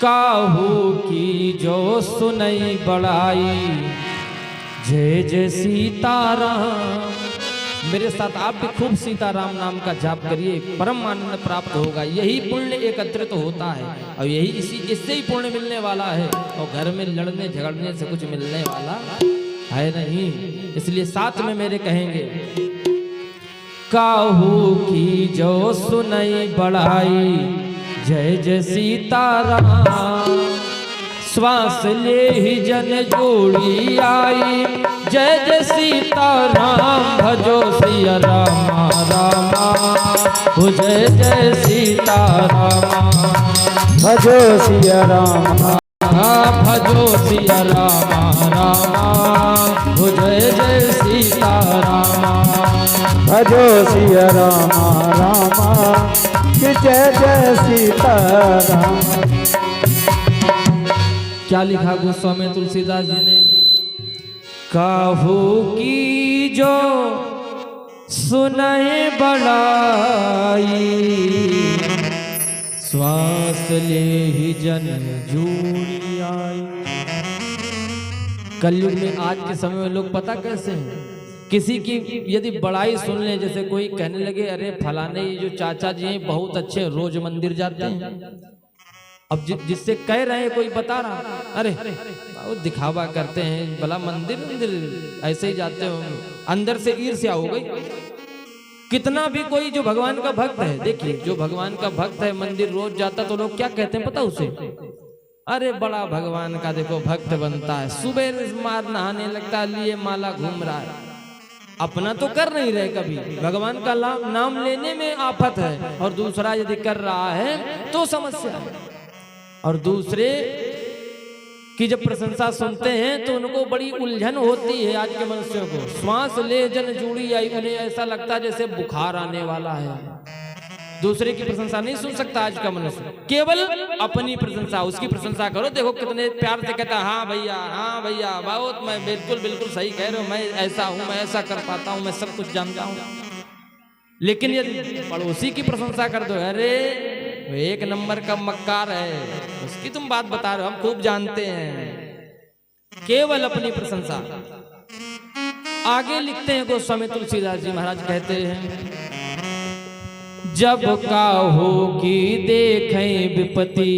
काहू की जो सुनई बड़ाई, जय जय सीताराम। मेरे साथ आप भी खूब सीताराम नाम का जाप करिए, परम आनंद प्राप्त होगा। यही पुण्य एकत्रित होता है और यही इससे ही पुण्य मिलने वाला है। और घर में लड़ने झगड़ने से कुछ मिलने वाला है नहीं। इसलिए साथ में मेरे कहेंगे, काहू की जो सुनई बढ़ाई, जय जय सीताराम। श्वास ले ही जन जोड़ी आई, जय जय सीताराम। भजो सिया रामा रामा, हो जय जय सीताराम। भजो सिया रामा, भजो सिया रामा रामा, हो जय जय सीताराम। भजो सिया रामा रामा, कि जय जय सीताराम। क्या लिखा गोस्वामी तुलसीदास जी ने? काहू की जो सुनाए बढ़ाई, श्वास ले ही जन जूड़ी आई। कलयुग में आज के समय में लोग पता कैसे हैं, किसी की यदि बड़ाई सुन ले, जैसे कोई कहने लगे अरे फलाने ये जो चाचा जी हैं बहुत अच्छे, रोज मंदिर जाते हैं। अब जिससे कह रहे हैं कोई बता रहा, अरे वो दिखावा करते हैं, भला मंदिर ऐसे ही जाते हो, अंदर से ईर्ष्या हो गई। कितना भी कोई जो भगवान का भक्त है, देखिए जो भगवान का भक्त है मंदिर रोज जाता, तो लोग क्या कहते हैं पता उसे? अरे बड़ा भगवान का देखो भक्त बनता है, सुबह मार नहाने लगता, लिए माला घूम रहा है। अपना तो कर नहीं रहे, कभी भगवान का नाम लेने में आफत है, और दूसरा यदि कर रहा है तो समस्या है। और दूसरे की जब प्रशंसा सुनते हैं तो उनको बड़ी उलझन होती है। आज के मनुष्यों को श्वास ले जन जुड़ी आई, उन्हें ऐसा लगता है जैसे बुखार आने वाला है। दूसरे की प्रशंसा नहीं सुन सकता आज का मनुष्य, केवल अपनी प्रशंसा। उसकी प्रशंसा करो, देखो कितने प्यार से कहता है, हाँ भैया बहुत, मैं बिल्कुल सही कह रहे हो, मैं ऐसा हूँ, मैं ऐसा कर पाता हूँ, मैं सब कुछ जानता हूँ। लेकिन यदि पड़ोसी की प्रशंसा कर दो, अरे एक नंबर का मक्कार है, उसकी तुम बात बता रहे हो, हम खूब जानते हैं। केवल अपनी प्रशंसा। आगे लिखते हैं गोस्वामी तुलसीदास जी महाराज, कहते हैं जब काहू की देखें विपत्ति,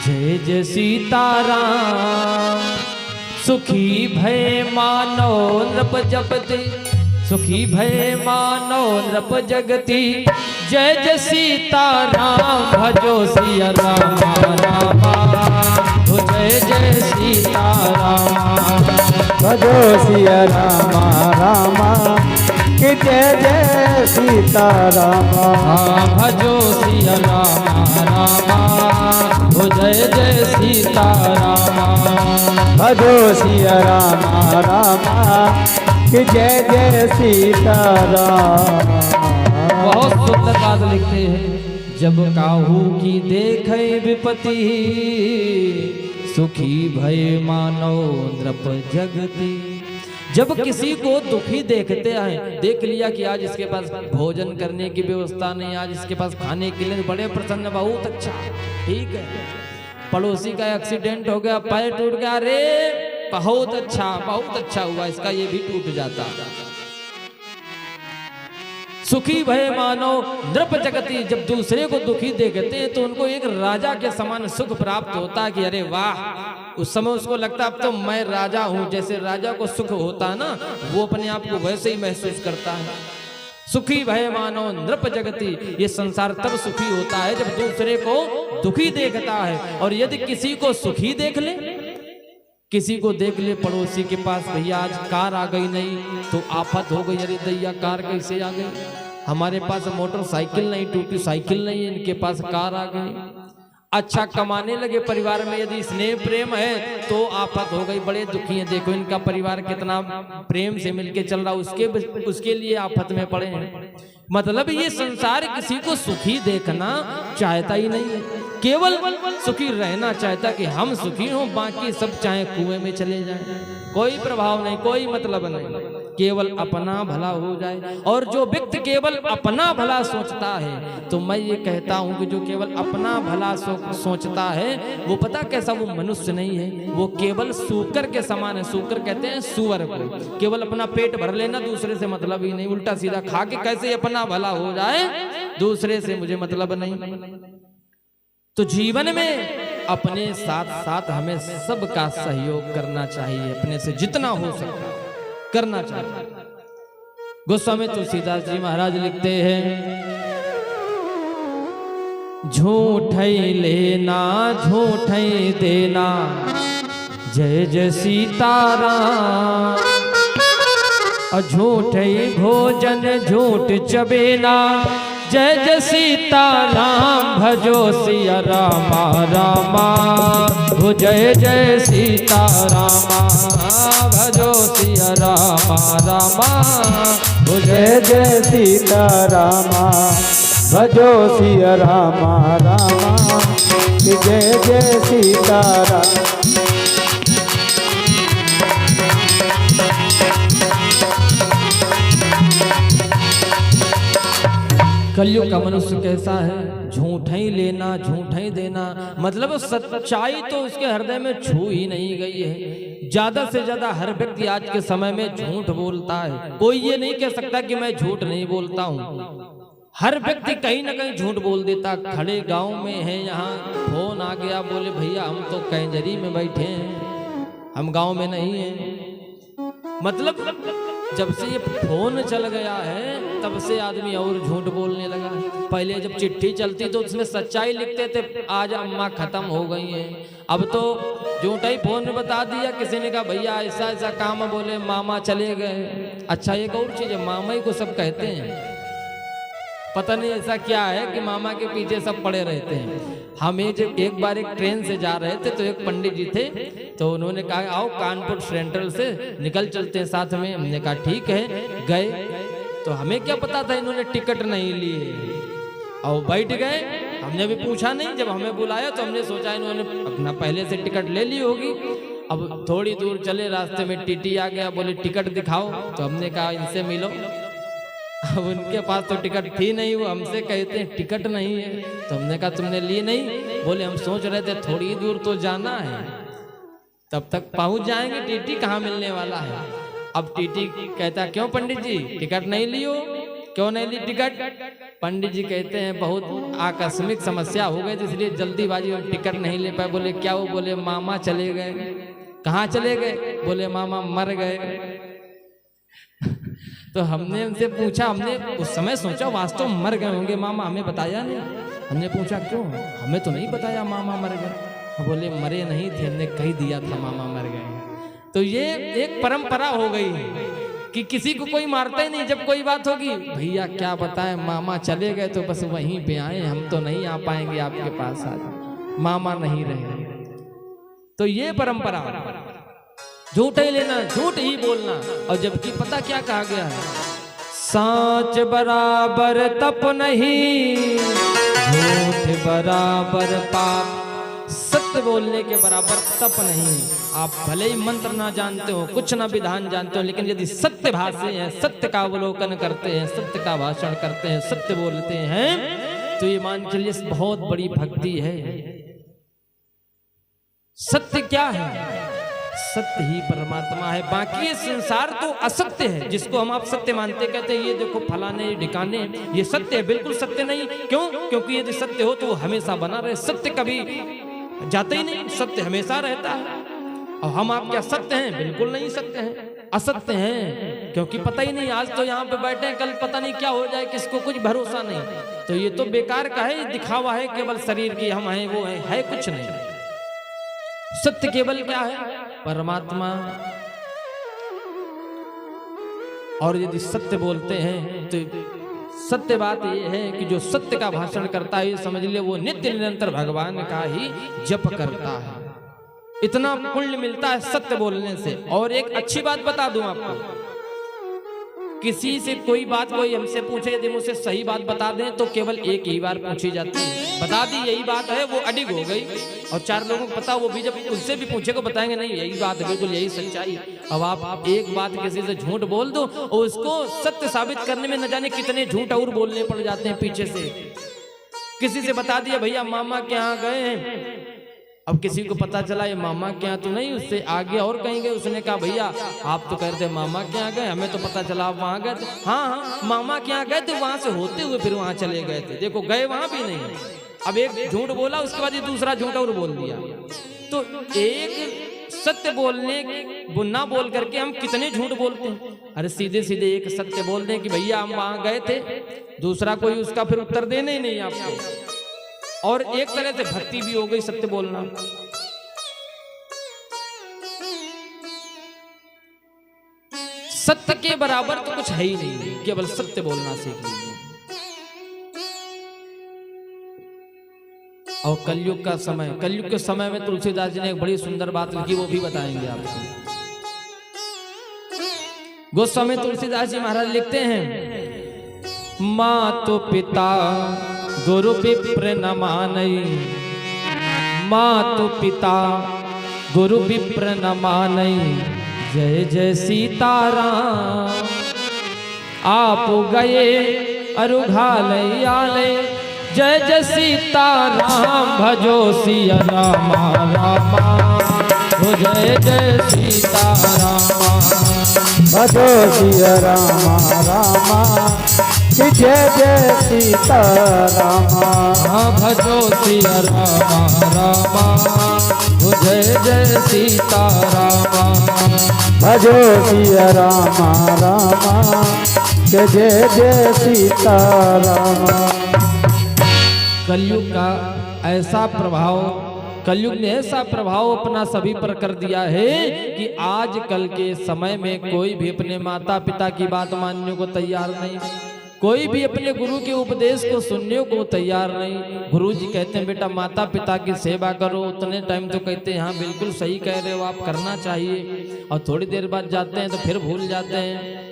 जय जय सीताराम। सुखी भय मानो नृप जपति, सुखी भय मानो नृप जगति, जय जय सीताराम। भजो सिया रामा रामा, हो जय जय सीताराम। भजो सिया रामा रामा, कि जय जय सीताराम। भजो सिया रामा रामा, हो जय जय सीताराम। भजो सिया रामा रामा, कि जय जय सीताराम। बहुत सुंदर बात लिखते हैं, जब काहू की देखे विपत्ति, सुखी भय मानो नृप जगति। जब किसी को दुखी देखते हैं, देख लिया कि आज इसके पास भोजन करने की व्यवस्था नहीं, आज इसके पास खाने के लिए, बड़े प्रसन्न, बहुत अच्छा, ठीक है। पड़ोसी का एक्सीडेंट हो गया, पैर टूट गया, अरे बहुत अच्छा हुआ, इसका ये भी टूट जाता। सुखी भय मानो नृप जगति। जब दूसरे को दुखी देखते हैं तो उनको एक राजा के समान सुख प्राप्त होता है कि अरे वाह, उस समय उसको लगता है अब तो मैं राजा हूं। जैसे राजा को सुख होता है ना, वो अपने आप को वैसे ही महसूस करता है। सुखी भय मानो नृप जगति। ये संसार तब सुखी होता है जब दूसरे को दुखी देखता है। और यदि किसी को सुखी देख ले, किसी को देख ले पड़ोसी के पास, भैया आज कार आ गई नहीं तो आफत हो गई, अरे दैया कार कैसे आ गई, हमारे पास मोटरसाइकिल नहीं, टूटी साइकिल नहीं, इनके पास कार आ गई। अच्छा कमाने लगे, परिवार में यदि स्नेह प्रेम है तो आफत हो गई, बड़े दुखी हैं, देखो इनका परिवार कितना प्रेम से मिलके चल रहा, उसके लिए आफत में पड़े हैं। मतलब ये संसार किसी को सुखी देखना चाहता ही नहीं है, केवल सुखी रहना चाहता कि हम सुखी हों, बाकी सब चाहे कुएं में चले जाएं, कोई प्रभाव नहीं, कोई मतलब नहीं, केवल अपना भला हो जाए। और जो व्यक्ति केवल अपना भला सोचता है, तो मैं ये कहता हूं कि जो केवल अपना भला सोचता है वो पता कैसा, वो मनुष्य नहीं है, वो केवल सूकर के समान है। सूकर कहते हैं सुअर को, केवल अपना पेट भर लेना, दूसरे से मतलब ही नहीं, उल्टा सीधा खा के कैसे अपना भला हो जाए, दूसरे से मुझे मतलब नहीं। तो जीवन में अपने साथ साथ हमें सबका सहयोग करना चाहिए, अपने से जितना हो सकता करना चाहिए। गोस्वामी तुलसीदास जी महाराज लिखते हैं, झूठ लेना झूठ देना, जय जय सीताराम। झूठ भोजन झूठ चबेना, जय जय सीताराम। भजो सिया रामा रामा, हो जय जय सीतारामा। भजो सिया रामा रामा, हो जय जय सीतारामा। भजो सिया रामा रामा, जय जय सीताराम। कलयुग का मनुष्य कैसा है, झूठ ही लेना झूठ ही देना, मतलब सच्चाई तो उसके हृदय में छू ही नहीं गई है। ज्यादा से ज्यादा हर व्यक्ति आज के समय में झूठ बोलता है। कोई ये नहीं कह सकता कि मैं झूठ नहीं बोलता हूँ। हर व्यक्ति कहीं ना कहीं झूठ बोल देता। खड़े गांव में है, यहाँ फोन आ गया, बोले भैया हम तो कैंजरी में बैठे हैं, हम गांव में नहीं हैं। मतलब जब से ये फोन चल गया है तब से आदमी और झूठ बोलने लगा है। पहले जब चिट्ठी चलती तो उसमें सच्चाई लिखते थे, आज अम्मा खत्म हो गई हैं। अब तो झूठा ही फोन में बता दिया। किसी ने कहा भैया ऐसा ऐसा काम है, बोले मामा चले गए। अच्छा एक और चीज है, मामा ही को सब कहते हैं। पता नहीं ऐसा क्या है कि मामा के पीछे सब पड़े रहते हैं। हमें जब एक बार एक ट्रेन से जा रहे थे तो एक पंडित जी थे, तो उन्होंने कहा आओ कानपुर सेंट्रल से निकल चलते हैं साथ में। हमने कहा ठीक है। गए तो हमें क्या पता था इन्होंने टिकट नहीं लिए, और बैठ गए। हमने भी पूछा नहीं, जब हमें बुलाया तो हमने सोचा इन्होंने अपना पहले से टिकट ले ली होगी। अब थोड़ी दूर चले, रास्ते में टीटी आ गया, बोले टिकट दिखाओ। तो हमने कहा इनसे मिलो। अब उनके पास तो टिकट थी नहीं, वो हमसे कहते हैं टिकट नहीं है। तो हमने कहा तुमने ली नहीं? बोले हम सोच रहे थे थोड़ी दूर तो जाना है, तब तक पहुंच जाएंगे, टीटी कहाँ मिलने वाला है। अब टीटी कहता क्यों पंडित जी टिकट नहीं ली हो, क्यों नहीं ली टिकट? पंडित जी कहते हैं बहुत आकस्मिक समस्या हो गई, इसलिए जल्दीबाजी में टिकट नहीं ले पाए। बोले क्या? वो बोले मामा चले गए। कहाँ चले गए? बोले मामा मर गए। तो हमने उनसे पूछा, हमने उस समय सोचा वास्तव मर गए होंगे मामा, हमें बताया नहीं। हमने पूछा क्यों? हमें तो नहीं बताया मामा मर गए। बोले मरे नहीं थे, हमने कह दिया था मामा मर गए। तो ये एक परंपरा हो गई कि किसी को कोई मारता ही नहीं। जब कोई बात होगी भैया क्या बताएं मामा चले गए, तो बस वहीं पे आए, हम तो नहीं आ पाएंगे आपके पास, आज मामा नहीं रहे। तो ये परंपरा, झूठ ही लेना झूठ ही बोलना। और जबकि पता क्या कहा गया है, सांच बराबर तप नहीं, झूठ बराबर पाप। सत्य बोलने के बराबर तप नहीं। आप भले ही मंत्र ना जानते हो, कुछ ना विधान जानते हो, लेकिन यदि सत्य भाषी हैं, सत्य का अवलोकन करते हैं, सत्य का भाषण करते हैं, सत्य बोलते हैं, तो ये मान के लिए बहुत बड़ी भक्ति है। सत्य क्या है? सत्य ही परमात्मा है। बाकी ये संसार तो असत्य है, जिसको हम आप सत्य मानते कहते हैं ये देखो फलाने ढिकाने, ये सत्य है, बिल्कुल सत्य नहीं। क्यों? क्योंकि यदि सत्य हो तो वो हमेशा बना रहे। सत्य कभी जाता ही नहीं, सत्य हमेशा रहता है। और हम आप क्या सत्य हैं? बिल्कुल नहीं सत्य हैं, असत्य हैं। क्योंकि पता ही नहीं, आज तो यहाँ पे बैठे हैं, कल पता नहीं क्या हो जाए, किसको कुछ भरोसा नहीं। तो ये तो बेकार का है, दिखावा है केवल शरीर की, हम हैं वो है कुछ नहीं। सत्य केवल क्या है? परमात्मा। और यदि सत्य बोलते हैं तो सत्य बात यह है कि जो सत्य का भाषण करता है, समझ ले वो नित्य निरंतर भगवान का ही जप करता है। इतना पुण्य मिलता है सत्य बोलने से। और एक अच्छी बात बता दूं आपको, किसी से कोई बात कोई हमसे पूछे, यदि मुझसे सही बात बता दें तो केवल एक ही बार पूछी जाती है। बता दी यही बात है, वो अडिग हो गई। और चार लोगों को पता, वो भी जब उनसे भी पूछे को बताएंगे नहीं यही बात है, बिल्कुल यही सच्चाई है। अब आप एक बात किसी से झूठ बोल दो और उसको सत्य साबित करने में न जाने कितने झूठ और बोलने पड़ जाते हैं पीछे से। किसी से बता दिया भैया मामा के यहाँ गए हैं, अब किसी को पता चला ये मामा के यहाँ तो नहीं, उससे आगे और कहीं गए। उसने कहा भैया आप तो कहते हैं मामा के यहाँ गए, हमें तो पता चला आप वहाँ गए थे। हाँ मामा के यहाँ गए थे, वहां से होते हुए फिर वहां चले गए थे। देखो गए वहां भी नहीं। अब एक झूठ बोला, उसके बाद ये दूसरा झूठ और बोल दिया। तो एक सत्य बोलने वो ना बोल करके हम कितने झूठ बोलते हैं। अरे सीधे सीधे एक सत्य बोल दें कि भैया हम वहां गए थे, दूसरा कोई उसका फिर उत्तर देना ही नहीं आपको। और एक तरह से भक्ति भी हो गई सत्य बोलना। सत्य के बराबर तो कुछ है ही नहीं, केवल सत्य बोलना सीख लीजिए। और कलयुग का समय, कलयुग के समय में तुलसीदास जी ने एक बड़ी सुंदर बात लिखी, वो भी बताएंगे आपको। गोस्वामी तुलसीदास जी महाराज लिखते हैं, मातु पिता गुरु विप्र न मानई, मातु पिता गुरु विप्र न मानई, जय जय सीताराम। आप गए अरुघालय आलय, जय जय सीताराम। भजो सिया रामा रामा, हो जय जय सीतारामा। भजो सिया रामा रामा, कि जय जय सीतारामा। भजो सिया रामा रामा, हो जय जय सीतारामा। भजो सिया रामा रामा, कि जय जय सीतारामा। कलयुग का ऐसा प्रभाव, कलयुग ने ऐसा प्रभाव अपना सभी पर कर दिया है कि आजकल के समय में कोई भी अपने माता पिता की बात मानने को तैयार नहीं, कोई भी अपने गुरु के उपदेश को सुनने को तैयार नहीं। गुरु जी कहते हैं बेटा माता पिता की सेवा करो, उतने टाइम तो कहते हैं हाँ बिल्कुल सही कह रहे हो आप, करना चाहिए। और थोड़ी देर बाद जाते हैं तो फिर भूल जाते हैं।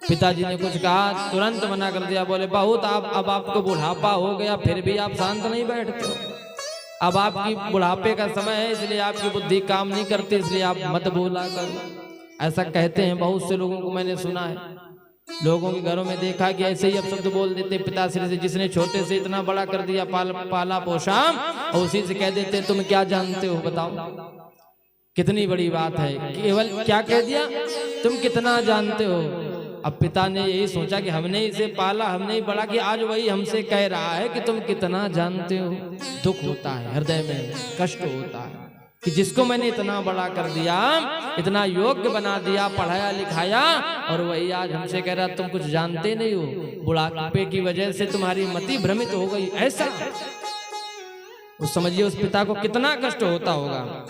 पिताजी ने कुछ कहा तुरंत मना कर दिया, बोले बहुत आप अब आपको बुढ़ापा हो गया फिर भी आप शांत नहीं बैठते हो। अब आपकी बुढ़ापे का समय है इसलिए आपकी बुद्धि काम नहीं करती, इसलिए आप मत बोला करो। ऐसा कहते हैं बहुत से लोगों को मैंने सुना है, लोगों के घरों में देखा कि ऐसे ही अब शब्द बोल देते पिताश्री से, जिसने छोटे से इतना बड़ा कर दिया पाला पोषा, और उसी से कह देते तुम क्या जानते हो बताओ। कितनी बड़ी बात है, केवल क्या कह दिया तुम कितना जानते हो। अब पिता ने यही सोचा कि हमने इसे पाला, हमने ही बड़ा किया, आज वही हमसे कह रहा है कि तुम कितना जानते हो। दुख होता है, हृदय में कष्ट होता है कि जिसको मैंने इतना बड़ा कर दिया, इतना योग्य बना दिया, पढ़ाया लिखाया, और वही आज हमसे कह रहा तुम कुछ जानते नहीं हो, बुढ़ापे की वजह से तुम्हारी मति भ्रमित हो गई। ऐसा उस समझिए उस पिता को कितना कष्ट होता होगा।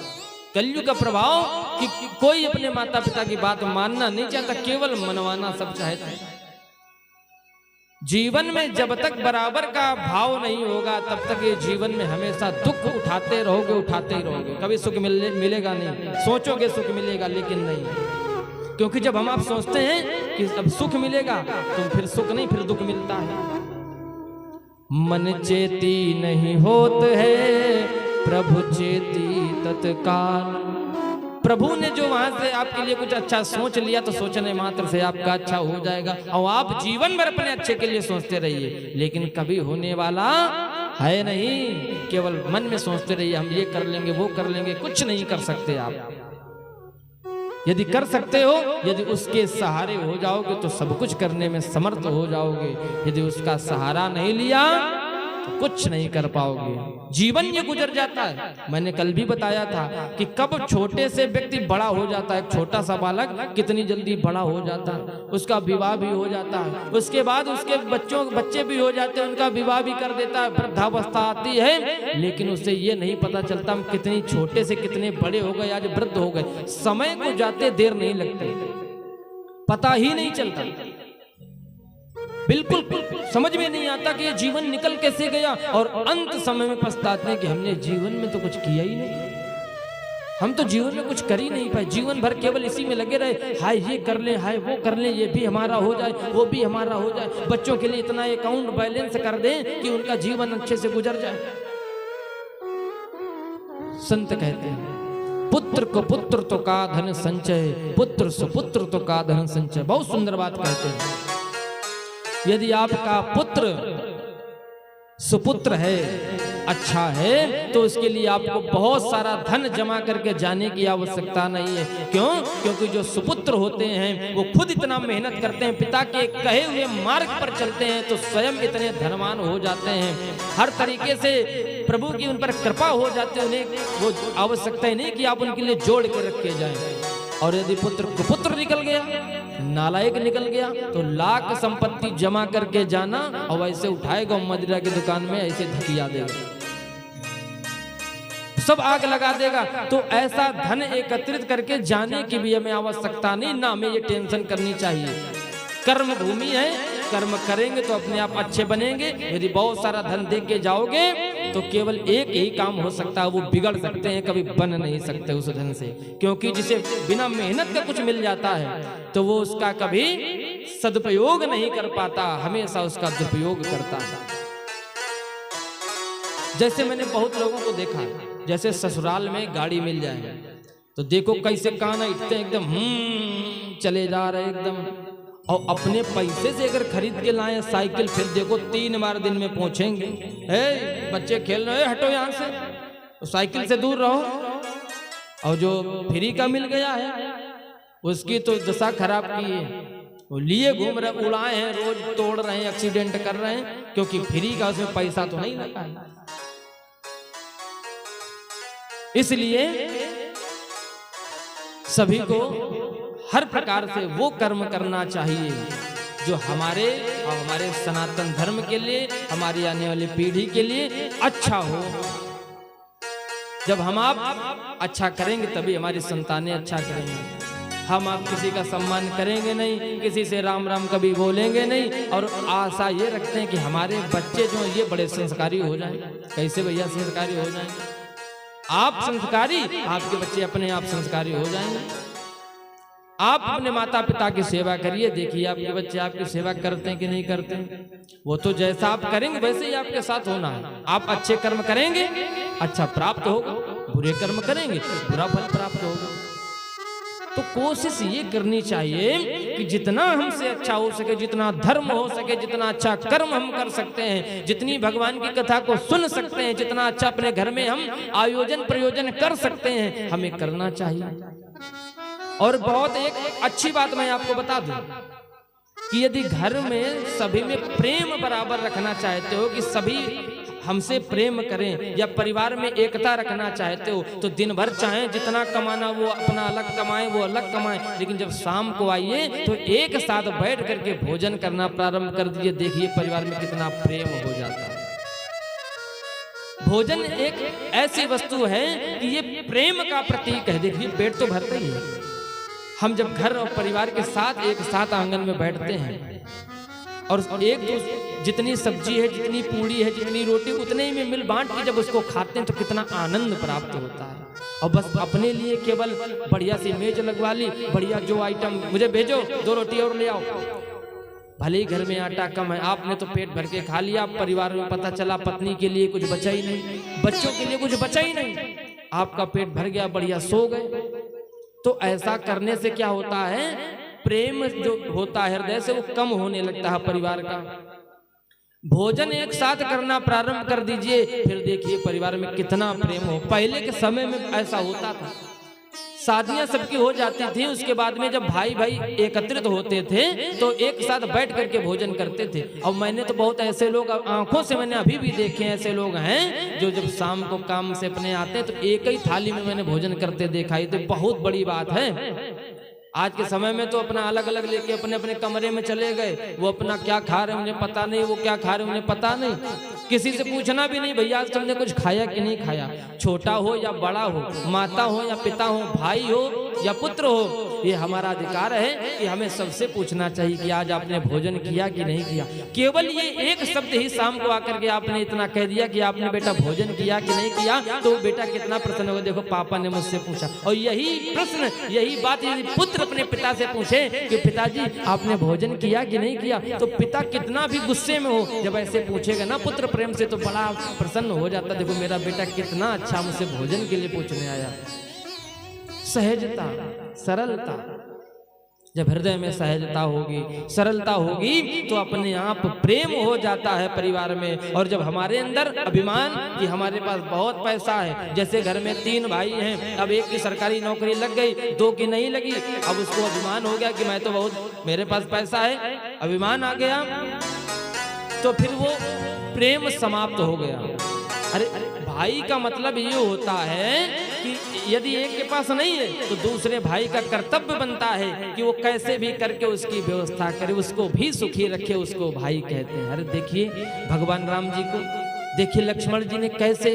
कलयुग का प्रभाव कि कोई अपने माता पिता की बात मानना नहीं चाहता, केवल मनवाना सब चाहता है। जीवन में जब तक बराबर का भाव नहीं होगा तब तक ये जीवन में हमेशा दुख उठाते रहोगे, उठाते ही रहोगे। कभी सुख मिलेगा नहीं, सोचोगे सुख मिलेगा लेकिन नहीं, क्योंकि जब हम आप सोचते हैं कि अब सुख मिलेगा तो फिर सुख नहीं, फिर दुख मिलता है। मन चेती नहीं होत है प्रभु चेती तत्काल। प्रभु ने जो वहां से आपके लिए कुछ अच्छा सोच लिया तो सोचने मात्र से आपका अच्छा हो जाएगा, और आप जीवन भर अपने अच्छे के लिए सोचते रहिए, लेकिन कभी होने वाला है नहीं। केवल मन में सोचते रहिए हम ये कर लेंगे वो कर लेंगे, कुछ नहीं कर सकते आप। यदि कर सकते हो, यदि उसके सहारे हो जाओगे तो सब कुछ करने में समर्थ हो जाओगे। यदि उसका सहारा नहीं लिया तो कुछ नहीं कर पाओगे। जीवन ये गुजर जाता है। मैंने कल भी बताया था कि कब छोटे से व्यक्ति बड़ा हो जाता है। छोटा सा बालक कितनी जल्दी बड़ा हो जाता है, उसका विवाह भी हो जाता है, उसके बाद उसके बच्चे भी हो जाते हैं, उनका विवाह भी कर देता है, वृद्धावस्था आती है, लेकिन उसे ये नहीं पता चलता हम कितनी छोटे से कितने बड़े हो गए, आज वृद्ध हो गए। समय को जाते देर नहीं लगती, पता ही नहीं चलता, बिल्कुल समझ में नहीं आता कि ये जीवन निकल कैसे गया, और अंत समय में पछताते हैं कि हमने जीवन में तो कुछ किया ही नहीं, हम तो जीवन में कुछ कर ही नहीं पाए। जीवन भर केवल इसी में लगे रहे, हाय ये कर ले, हाय वो कर ले, ये भी हमारा हो जाए, वो भी हमारा हो जाए। बच्चों के लिए इतना अकाउंट बैलेंस कर दें कि उनका जीवन अच्छे से गुजर जाए। संत कहते हैं पुत्र को पुत्र तो का धन संचय, पुत्र सुपुत्र तो का धन संचय। बहुत सुंदर बात कहते हैं। यदि आपका पुत्र सुपुत्र है अच्छा है तो उसके लिए आपको बहुत सारा धन जमा करके जाने की आवश्यकता नहीं है। क्यों? क्योंकि जो सुपुत्र होते हैं वो खुद इतना मेहनत करते हैं, पिता के कहे हुए मार्ग पर चलते हैं तो स्वयं इतने धनवान हो जाते हैं। हर तरीके से प्रभु की उन पर कृपा हो जाती है, उन्हें वो आवश्यकता ही नहीं कि आप उनके लिए जोड़ के रखे जाएं। और यदि पुत्र कुपुत्र निकल गया, नालायक निकल गया, तो लाख संपत्ति जमा करके जाना और वैसे उठाएगा मदिरा की दुकान में ऐसे धकिया देगा, सब आग लगा देगा। तो ऐसा धन एकत्रित करके जाने की भी हमें आवश्यकता नहीं, ना हमें ये टेंशन करनी चाहिए। कर्म भूमि है, कर्म करेंगे तो अपने आप अच्छे बनेंगे। यदि बहुत सारा धन दे के जाओगे तो केवल एक ही काम हो सकता है, वो बिगड़ सकते हैं, कभी बन नहीं सकते उस धन से। क्योंकि जिसे बिना मेहनत का कुछ मिल जाता है तो वो उसका कभी सदुपयोग नहीं कर पाता, हमेशा उसका दुरुपयोग करता है। जैसे मैंने बहुत लोगों को देखा, जैसे ससुराल में गाड़ी मिल जाए तो देखो कैसे कान इतने एकदम चले जा रहे एकदम, और अपने पैसे से अगर खरीद के लाए साइकिल, फिर देखो 3 बार दिन में पहुंचेंगे। बच्चे खेल रहे, हटो यहाँ से, तो साइकिल से दूर रहो। और जो फ्री का मिल गया है उसकी तो दशा खराब की है, वो लिए घूम रहे, उड़ाए हैं, रोज तोड़ रहे हैं, एक्सीडेंट कर रहे हैं, क्योंकि फ्री का उसमें पैसा तो नहीं लगा है। इसलिए सभी को हर प्रकार से वो कर्म करना चाहिए जो हमारे और हमारे सनातन धर्म के लिए, हमारी आने वाली पीढ़ी के लिए अच्छा हो। जब हम आप अच्छा करेंगे तभी हमारी संतानें अच्छा करेंगे। हम आप किसी का सम्मान करेंगे नहीं, किसी से राम राम कभी बोलेंगे नहीं, और आशा ये रखते हैं कि हमारे बच्चे जो ये बड़े संस्कारी हो जाएं। कैसे भैया संस्कारी हो जाएंगे? आप संस्कारी, आपके बच्चे अपने आप संस्कारी हो जाएंगे। आप अपने माता पिता की सेवा करिए, देखिए आपके बच्चे आपकी सेवा करते हैं कि नहीं करते हैं। वो तो जैसा आप करेंगे वैसे ही आपके साथ होना है। आप अच्छे कर्म करेंगे, अच्छा प्राप्त होगा, बुरे कर्म करेंगे, बुरा फल प्राप्त होगा। तो कोशिश ये करनी चाहिए कि जितना हमसे अच्छा हो सके, जितना धर्म हो सके, जितना अच्छा कर्म हम कर सकते हैं, जितनी भगवान की कथा को सुन सकते हैं, जितना अच्छा अपने घर में हम आयोजन प्रयोजन कर सकते हैं, हमें करना चाहिए। और बहुत एक अच्छी बात मैं आपको बता दूं कि यदि घर में सभी में प्रेम बराबर रखना चाहते हो, कि सभी हमसे प्रेम करें, या परिवार में एकता रखना चाहते हो, तो दिन भर चाहे जितना कमाना वो अपना अलग कमाए, वो अलग कमाए, लेकिन जब शाम को आइए तो एक साथ बैठ करके भोजन करना प्रारंभ कर दीजिए। देखिए परिवार में कितना प्रेम हो जाता है। भोजन एक ऐसी वस्तु है कि ये प्रेम का प्रतीक है। देखिए पेट तो भरता ही है। हम जब घर और परिवार के साथ एक साथ आंगन में बैठते हैं और एक जितनी सब्जी है, जितनी पूड़ी है, जितनी रोटी, उतने ही में मिल बांट के जब उसको खाते हैं तो कितना आनंद प्राप्त होता है। और बस अपने लिए केवल बढ़िया सी मेज लगवा ली, बढ़िया जो आइटम मुझे भेजो, 2 रोटी और ले आओ, भले ही घर में आटा कम है, आपने तो पेट भर के खा लिया, परिवार में पता चला पत्नी के लिए कुछ बचा ही नहीं, बच्चों के लिए कुछ बचा ही नहीं, आपका पेट भर गया, बढ़िया सो गए। तो ऐसा करने से क्या होता है, प्रेम जो होता है हृदय से वो कम होने लगता है परिवार का। भोजन एक साथ करना प्रारंभ कर दीजिए, फिर देखिए परिवार में कितना प्रेम हो। पहले के समय में ऐसा होता था, शादियां सबकी हो जाती थी, उसके बाद में जब भाई भाई एकत्रित होते थे तो एक साथ बैठ करके भोजन करते थे। और मैंने तो बहुत ऐसे लोग आंखों से मैंने अभी भी देखे, ऐसे लोग हैं जो जब शाम को काम से अपने आते हैं तो एक ही थाली में मैंने भोजन करते देखा। ये तो बहुत बड़ी बात है। आज के समय में तो अपना अलग अलग लेके अपने अपने कमरे में चले गए, वो अपना क्या खा रहे हैं उन्हें पता नहीं, वो क्या खा रहे हैं उन्हें पता नहीं, किसी से पूछना भी नहीं भैया आज तुमने कुछ खाया कि नहीं खाया। छोटा हो या बड़ा हो, माता हो या पिता हो, भाई हो या पुत्र हो, ये हमारा अधिकार है कि हमें सबसे पूछना चाहिए कि आज आपने भोजन किया कि नहीं किया। केवल ये एक शब्द ही शाम को आकर के आपने इतना कह दिया कि आपने बेटा भोजन किया कि नहीं किया, तो बेटा कितना प्रसन्न होगा, देखो पापा ने मुझसे पूछा। और यही प्रश्न, यही बात यदि पुत्र अपने पिता से पूछे कि पिताजी आपने भोजन किया कि नहीं किया, तो पिता कितना भी गुस्से में हो, जब ऐसे पूछेगा ना पुत्र प्रेम से, तो बड़ा प्रसन्न हो जाता, देखो मेरा बेटा कितना अच्छा मुझसे भोजन के लिए पूछने आया। सहजता, सरलता, जब हृदय में सहजता होगी, सरलता होगी, तो अपने आप प्रेम हो जाता है परिवार में। और जब हमारे अंदर अभिमान कि हमारे पास बहुत पैसा है, जैसे घर में 3 भाई हैं, अब एक की सरकारी नौकरी लग गई, 2 की नहीं लगी, अब उसको अभिमान हो गया कि मैं तो बहुत, मेरे पास पैसा है, अभिमान आ गया, तो फिर वो प्रेम समाप्त हो गया। अरे भाई का मतलब ये होता है कि यदि एक के पास नहीं है तो दूसरे भाई का कर्तव्य बनता है कि वो कैसे भी करके उसकी व्यवस्था करे, उसको भी सुखी रखे, उसको भाई कहते हैं। अरे देखिए भगवान राम जी को, देखिए लक्ष्मण जी ने कैसे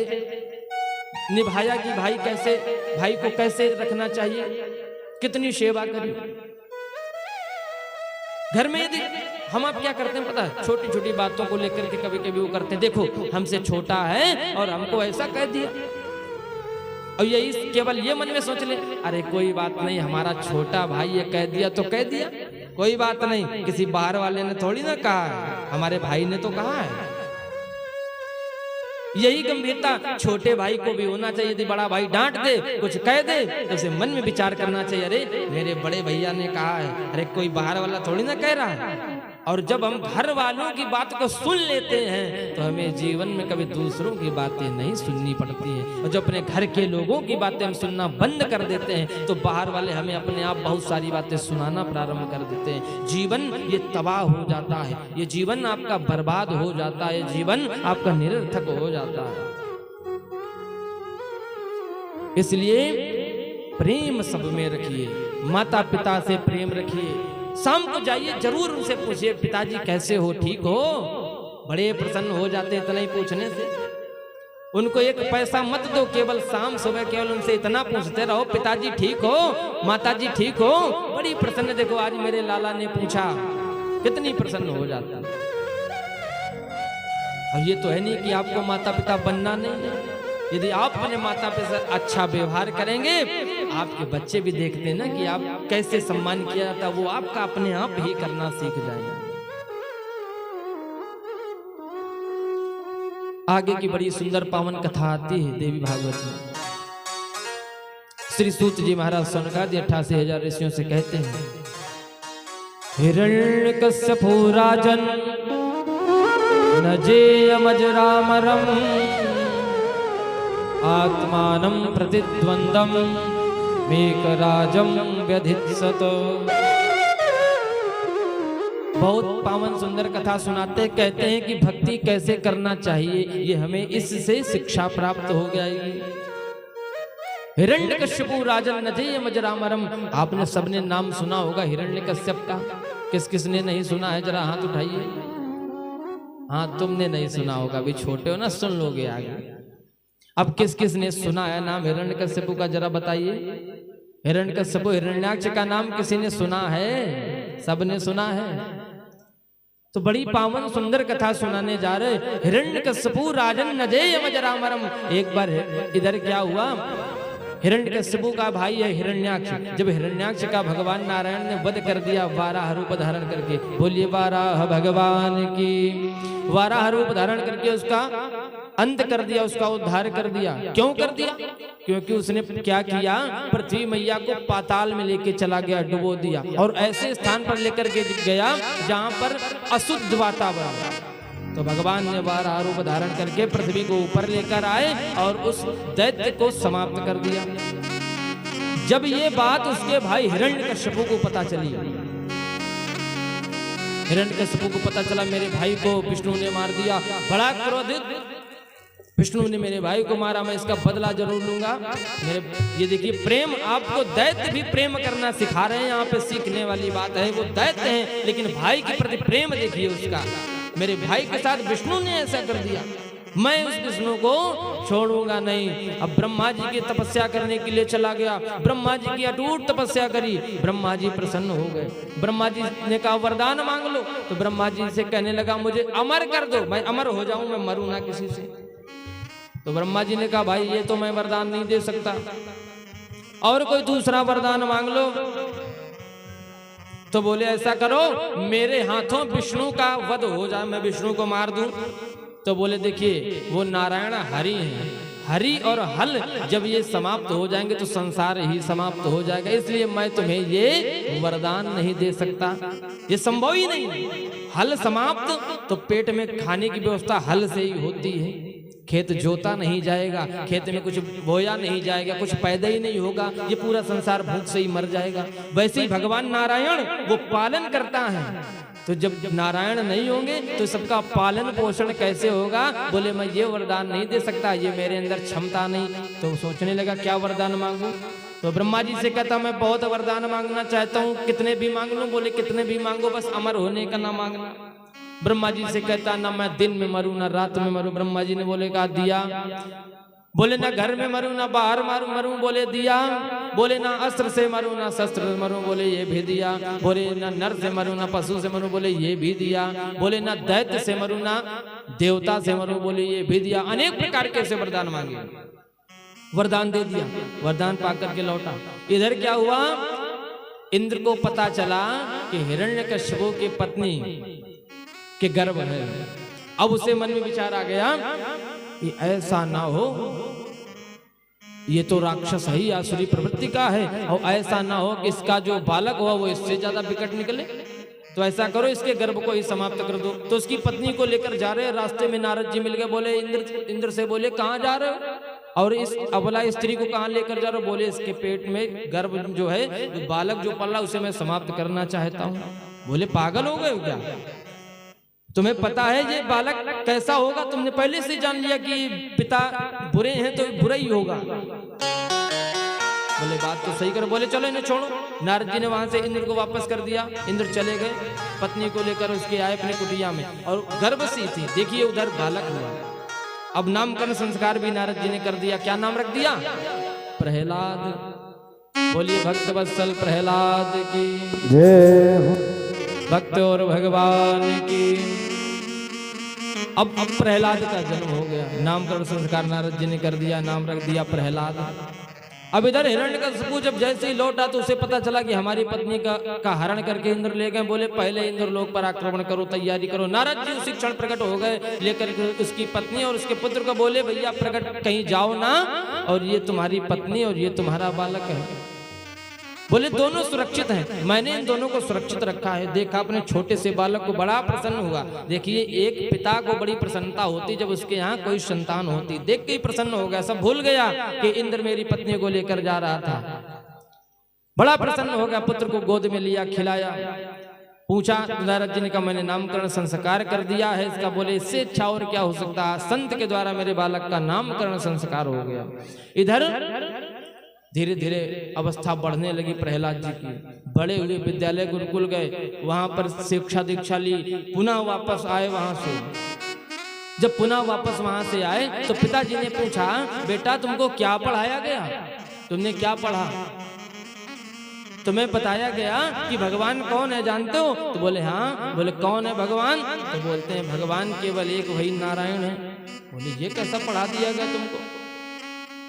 निभाया कि भाई कैसे, भाई को कैसे रखना चाहिए, कितनी सेवा करी। घर में यदि हम आप क्या करते हैं पता है, छोटी छोटी बातों को लेकर के कभी कभी वो करते हैं, देखो हमसे छोटा है और हमको ऐसा कह दिया, और यही केवल ये मन में सोच ले, अरे कोई बात नहीं, हमारा छोटा भाई ये कह दिया तो कह दिया, कोई बात नहीं, किसी बाहर वाले ने थोड़ी ना कहा है, हमारे भाई ने तो कहा है। यही गंभीरता छोटे भाई को भी होना चाहिए। यदि बड़ा भाई डांट दे, कुछ कह दे, तो उसे मन में विचार करना चाहिए, अरे मेरे बड़े भैया ने कहा है, अरे कोई बाहर वाला थोड़ी ना कह रहा है। और जब हम घर वालों की बात को सुन लेते हैं तो हमें जीवन में कभी दूसरों की बातें नहीं सुननी पड़ती हैं। और जब अपने घर के लोगों की बातें हम सुनना बंद कर देते हैं तो बाहर वाले हमें अपने आप बहुत सारी बातें सुनाना प्रारंभ कर देते हैं। जीवन ये तबाह हो जाता है, ये जीवन आपका बर्बाद हो जाता है, जीवन आपका निरर्थक हो जाता है। इसलिए प्रेम सब में रखिए, माता पिता से प्रेम रखिए। शाम को जाइए, जरूर उनसे पूछिए, पिताजी कैसे हो, ठीक हो? बड़े प्रसन्न हो जाते हैं इतना ही पूछने से। उनको एक पैसा मत दो, केवल शाम सुबह केवल उनसे इतना पूछते रहो, पिताजी ठीक हो, माताजी ठीक हो, बड़ी प्रसन्न, देखो आज मेरे लाला ने पूछा, कितनी प्रसन्न हो जाता है। और ये तो है नहीं कि आपको माता पिता बनना नहीं है। यदि आप अपने माता पिता से अच्छा व्यवहार करेंगे, आपके बच्चे भी देखते हैं ना कि आप कैसे सम्मान किया जाता, वो आपका अपने आप ही करना सीख जाएंगे। आगे की बड़ी सुंदर पावन कथा आती है देवी भागवत में। श्री सूत जी महाराज सौनकादि 88,000 ऋषियों से कहते हैं, हिरण्यकश्यपो राजन नजेयमजरामरम आत्मानं प्रतिद्वंदम मेकराजम व्यधित्सत। बहुत पावन सुंदर कथा सुनाते, कहते हैं कि भक्ति कैसे करना चाहिए, ये हमें इससे शिक्षा प्राप्त हो जाएगी। हिरण्यकश्यपु राजन नजेयमजरामरम, आपने सबने नाम सुना होगा हिरण्यकश्यप का, किस किसने नहीं सुना है जरा हाथ उठाइए। हाँ, तुमने नहीं सुना होगा, अभी छोटे हो ना, सुन लोगे आगे। अब किस किस ने सुना है नाम हिरण्यकश्यपु का, जरा बताइए। हिरण्यकश्यपु, हिरण्याक्ष का नाम किसी ने सुना है? सबने सुना है। तो बड़ी पावन सुंदर कथा सुनाने जा रहे। हिरण्यकश्यपु राजन नजेयमजरामरम। एक बार इधर क्या हुआ, हिरण्यकश्यपु का भाई है हिरण्याक्ष। जब हिरण्याक्ष का भगवान नारायण ने वध कर दिया वाराह रूप धारण करके, बोलिए वाराह भगवान की। वाराह रूप धारण करके उसका अंत कर दिया, उसका उद्धार कर दिया। क्यों कर दिया? क्योंकि उसने क्या किया, पृथ्वी मैया को पाताल में लेके चला गया, डुबो दिया, और ऐसे स्थान पर लेकर के गया जहां पर अशुद्ध वातावरण। तो भगवान ने वाराह रूप धारण करके पृथ्वी को ऊपर लेकर आए और उस दैत्य को समाप्त कर दिया। जब ये बात उसके भाई हिरण्यकश्यपु को पता चली, हिरण्यकश्यपु को पता चला मेरे भाई को विष्णु ने मार दिया, बड़ा क्रोधित, विष्णु ने मेरे भाई को मारा, मैं इसका बदला जरूर लूंगा। मेरे ये देखिए प्रेम, आपको दैत्य भी प्रेम करना सिखा रहे हैं, यहाँ पे सीखने वाली बात है। वो दैत्य हैं लेकिन भाई के प्रति प्रेम देखिए उसका। मेरे भाई के साथ विष्णु ने ऐसा कर दिया, मैं उस विष्णु को छोड़ूंगा नहीं। अब ब्रह्मा जी की तपस्या करने के लिए चला गया, ब्रह्मा जी की अटूट तपस्या करी, ब्रह्मा जी प्रसन्न हो गए। ब्रह्मा जी ने कहा वरदान मांग लो, तो ब्रह्मा जी से कहने लगा मुझे अमर कर दो, मैं अमर हो जाऊं, मैं मरूं ना किसी से। तो ब्रह्मा जी ने कहा भाई ये तो मैं वरदान नहीं दे सकता, और कोई दूसरा वरदान मांग लो। तो बोले ऐसा करो मेरे हाथों विष्णु का वध हो जाए, मैं विष्णु को मार दूं। तो बोले देखिए वो नारायण हरि हैं, हरि और हल जब ये समाप्त हो जाएंगे तो संसार ही समाप्त हो जाएगा। इसलिए मैं तुम्हें ये वरदान नहीं दे सकता, ये संभव ही नहीं। हल समाप्त तो पेट में खाने की व्यवस्था हल से ही होती है। खेत जोता नहीं जाएगा, खेत में कुछ बोया नहीं जाएगा, कुछ पैदा ही नहीं होगा, ये पूरा संसार भूख से ही मर जाएगा। वैसे ही भगवान नारायण वो पालन करता है, तो जब नारायण नहीं होंगे तो सबका पालन पोषण कैसे होगा? बोले मैं ये वरदान नहीं दे सकता, ये मेरे अंदर क्षमता नहीं। तो सोचने लगा क्या वरदान मांगू। तो ब्रह्मा जी से कहता मैं बहुत वरदान मांगना चाहता हूँ, कितने भी मांग लूं। बोले कितने भी मांगो, बस अमर होने का ना मांगना। ब्रह्मा जी से कहता ना मैं दिन में मरूं ना रात में मरूं। ब्रह्मा जी ने बोले कहा दिया। बोले ना घर में मरूं ना बाहर मरूं, बोले दिया। बोले ना अस्त्र से मरूं ना शस्त्र से मरूं, बोले ये भी दिया। बोले ना नर से मरूं ना पशु से मरूं, बोले ये भी दिया। बोले ना दैत्य से मरूं ना देवता से मरूं, बोले ये भी दिया। अनेक प्रकार के ऐसे वरदान मांगे, वरदान दे दिया। वरदान पाकर के लौटा। इधर क्या हुआ? इंद्र को पता चला कि हिरण्यकश्यप की पत्नी के गर्भ है। अब उसे मन में विचार आ गया कि ऐसा ना हो, ये तो राक्षस है, आसुरी प्रवृत्ति का है, और ऐसा ना हो कि इसका जो बालक हुआ वो इससे ज्यादा विकट निकले। तो ऐसा करो इसके गर्भ को ही समाप्त कर दो। तो उसकी पत्नी को लेकर जा रहे, रास्ते में नारद जी मिल गए। बोले इंद्र से बोले कहाँ जा रहे हो और इस अबला स्त्री को कहाँ लेकर जा रहे हो? बोले इसके पेट में गर्भ जो है, जो बालक जो पल रहा उसे मैं समाप्त करना चाहता हूँ। बोले पागल हो गए हो क्या? तुम्हें पता है ये बालक कैसा होगा? तुमने पहले से जान लिया कि पिता बुरे हैं तो बुरा ही होगा। बोले बात तो सही करो। बोले चलो इन्हें छोड़ो। नारद जी ने वहां से इंद्र को वापस कर दिया। इंद्र चले गए, पत्नी को लेकर उसके आए अपने कुटिया में, और गर्भवती थी। देखिए उधर बालक हुआ। अब नामकरण संस्कार भी नारद जी ने कर दिया। क्या नाम रख दिया? प्रहलाद। बोलिए भक्त वत्सल प्रहलाद की जय। भक्त और भगवान की। अब प्रहलाद का जन्म हो गया। नामकरण संस्कार नारद जी ने कर दिया, नाम रख दिया प्रहलाद। अब इधर हिरण्यकशिपु जब जैसे ही लौटा तो उसे पता चला कि हमारी पत्नी का हरण करके इंद्र ले गए। बोले पहले इंद्र लोक पर आक्रमण करो, तैयारी करो। नारद जी उसी क्षण प्रकट हो गए लेकर उसकी पत्नी और उसके पुत्र को। बोले भैया प्रकट कहीं जाओ ना, और ये तुम्हारी पत्नी और ये तुम्हारा बालक है। बोले दोनों सुरक्षित हैं, मैंने इन दोनों को सुरक्षित रखा है। देखा अपने छोटे से बालक को, बड़ा प्रसन्न हुआ। देखिए एक पिता को बड़ी प्रसन्नता होती जब उसके यहाँ कोई संतान होती। देख के ही प्रसन्न हो गया, सब भूल गया कि इंद्र मेरी पत्नी को लेकर जा रहा था। बड़ा प्रसन्न हो गया, पुत्र को गोद में लिया, खिलाया। पूछा नारद जी ने कहा मैंने नामकरण संस्कार कर दिया है इसका। बोले इससे अच्छा और क्या हो सकता है? संत के द्वारा मेरे बालक का नामकरण संस्कार हो गया। इधर धीरे धीरे अवस्था बढ़ने लगी प्रहलाद जी की। बड़े हुए, विद्यालय गुरुकुल गए, वहां पर शिक्षा दीक्षा ली, पुनः वापस आए वहां से। जब पुनः वापस वहां से आए तो पिताजी ने पूछा बेटा तुमको क्या पढ़ाया गया? तुमने क्या पढ़ा? तुम्हें बताया गया कि भगवान कौन है जानते हो? तो बोले हाँ। बोले कौन है भगवान? तो बोलते हैं भगवान केवल एक वही नारायण है। बोले ये कैसा पढ़ा दिया गया तुमको?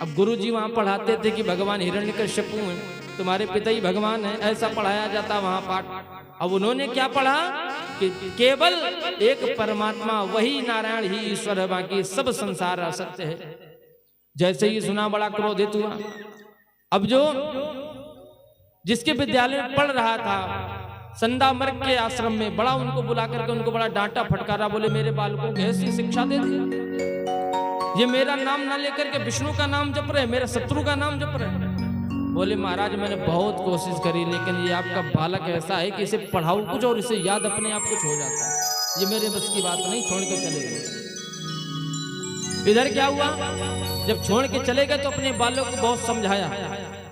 अब गुरुजी वहां पढ़ाते थे कि भगवान हिरण्यकश्यपु हैं, तुम्हारे पिता ही भगवान है, ऐसा पढ़ाया जाता वहां पाठ। अब उन्होंने क्या पढ़ा कि केवल एक परमात्मा वही नारायण ही ईश्वर है, बाकी सब संसार असत्य है। जैसे ही सुना बड़ा क्रोधित हुआ। अब जो जिसके विद्यालय में पढ़ रहा था संदामर्क के आश्रम में, बड़ा उनको बुला करके उनको बड़ा डांटा फटकारा। बोले मेरे बालकों को ऐसी शिक्षा दे दी, ये मेरा नाम ना लेकर के विष्णु का नाम जप रहे, मेरे शत्रु का नाम जप रहे। बोले महाराज मैंने बहुत कोशिश करी, लेकिन ये आपका बालक ऐसा है कि इसे पढ़ाऊं कुछ और इसे याद अपने आप कुछ हो जाता है। ये मेरे बस की बात नहीं, छोड़ के चले गए। इधर क्या हुआ, जब छोड़ के चले गए तो अपने बालक को बहुत समझाया।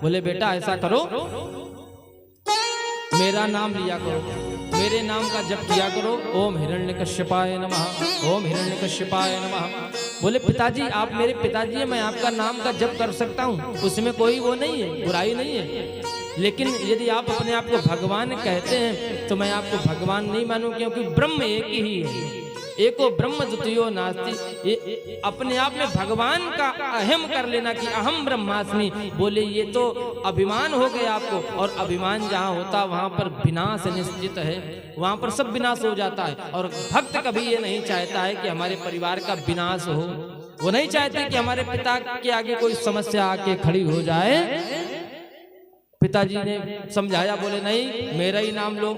बोले बेटा ऐसा करो, मेरा नाम लिया करो, मेरे नाम का जप किया करो। ओम हिरण्यकश्यपाय नमः, ओम हिरण्यकश्यपाय नमः। बोले पिताजी आप मेरे पिताजी हैं, मैं आपका नाम का जप कर सकता हूँ, उसमें कोई वो नहीं है, बुराई नहीं है। लेकिन यदि आप अपने आप को भगवान कहते हैं तो मैं आपको भगवान नहीं मानूं, क्योंकि ब्रह्म एक ही है, एको ब्रह्म द्वितीयो नास्ति। ये अपने आप में भगवान का अहम कर लेना कि अहम ब्रह्मास्मि, बोले ये तो अभिमान हो गया आपको। और अभिमान जहाँ होता वहां पर विनाश निश्चित है, वहां पर सब विनाश हो जाता है। और भक्त कभी ये नहीं चाहता है कि हमारे परिवार का विनाश हो, वो नहीं चाहते कि हमारे पिता के आगे कोई समस्या आके खड़ी हो जाए। पिताजी ने समझाया, बोले नहीं मेरा ही नाम लो,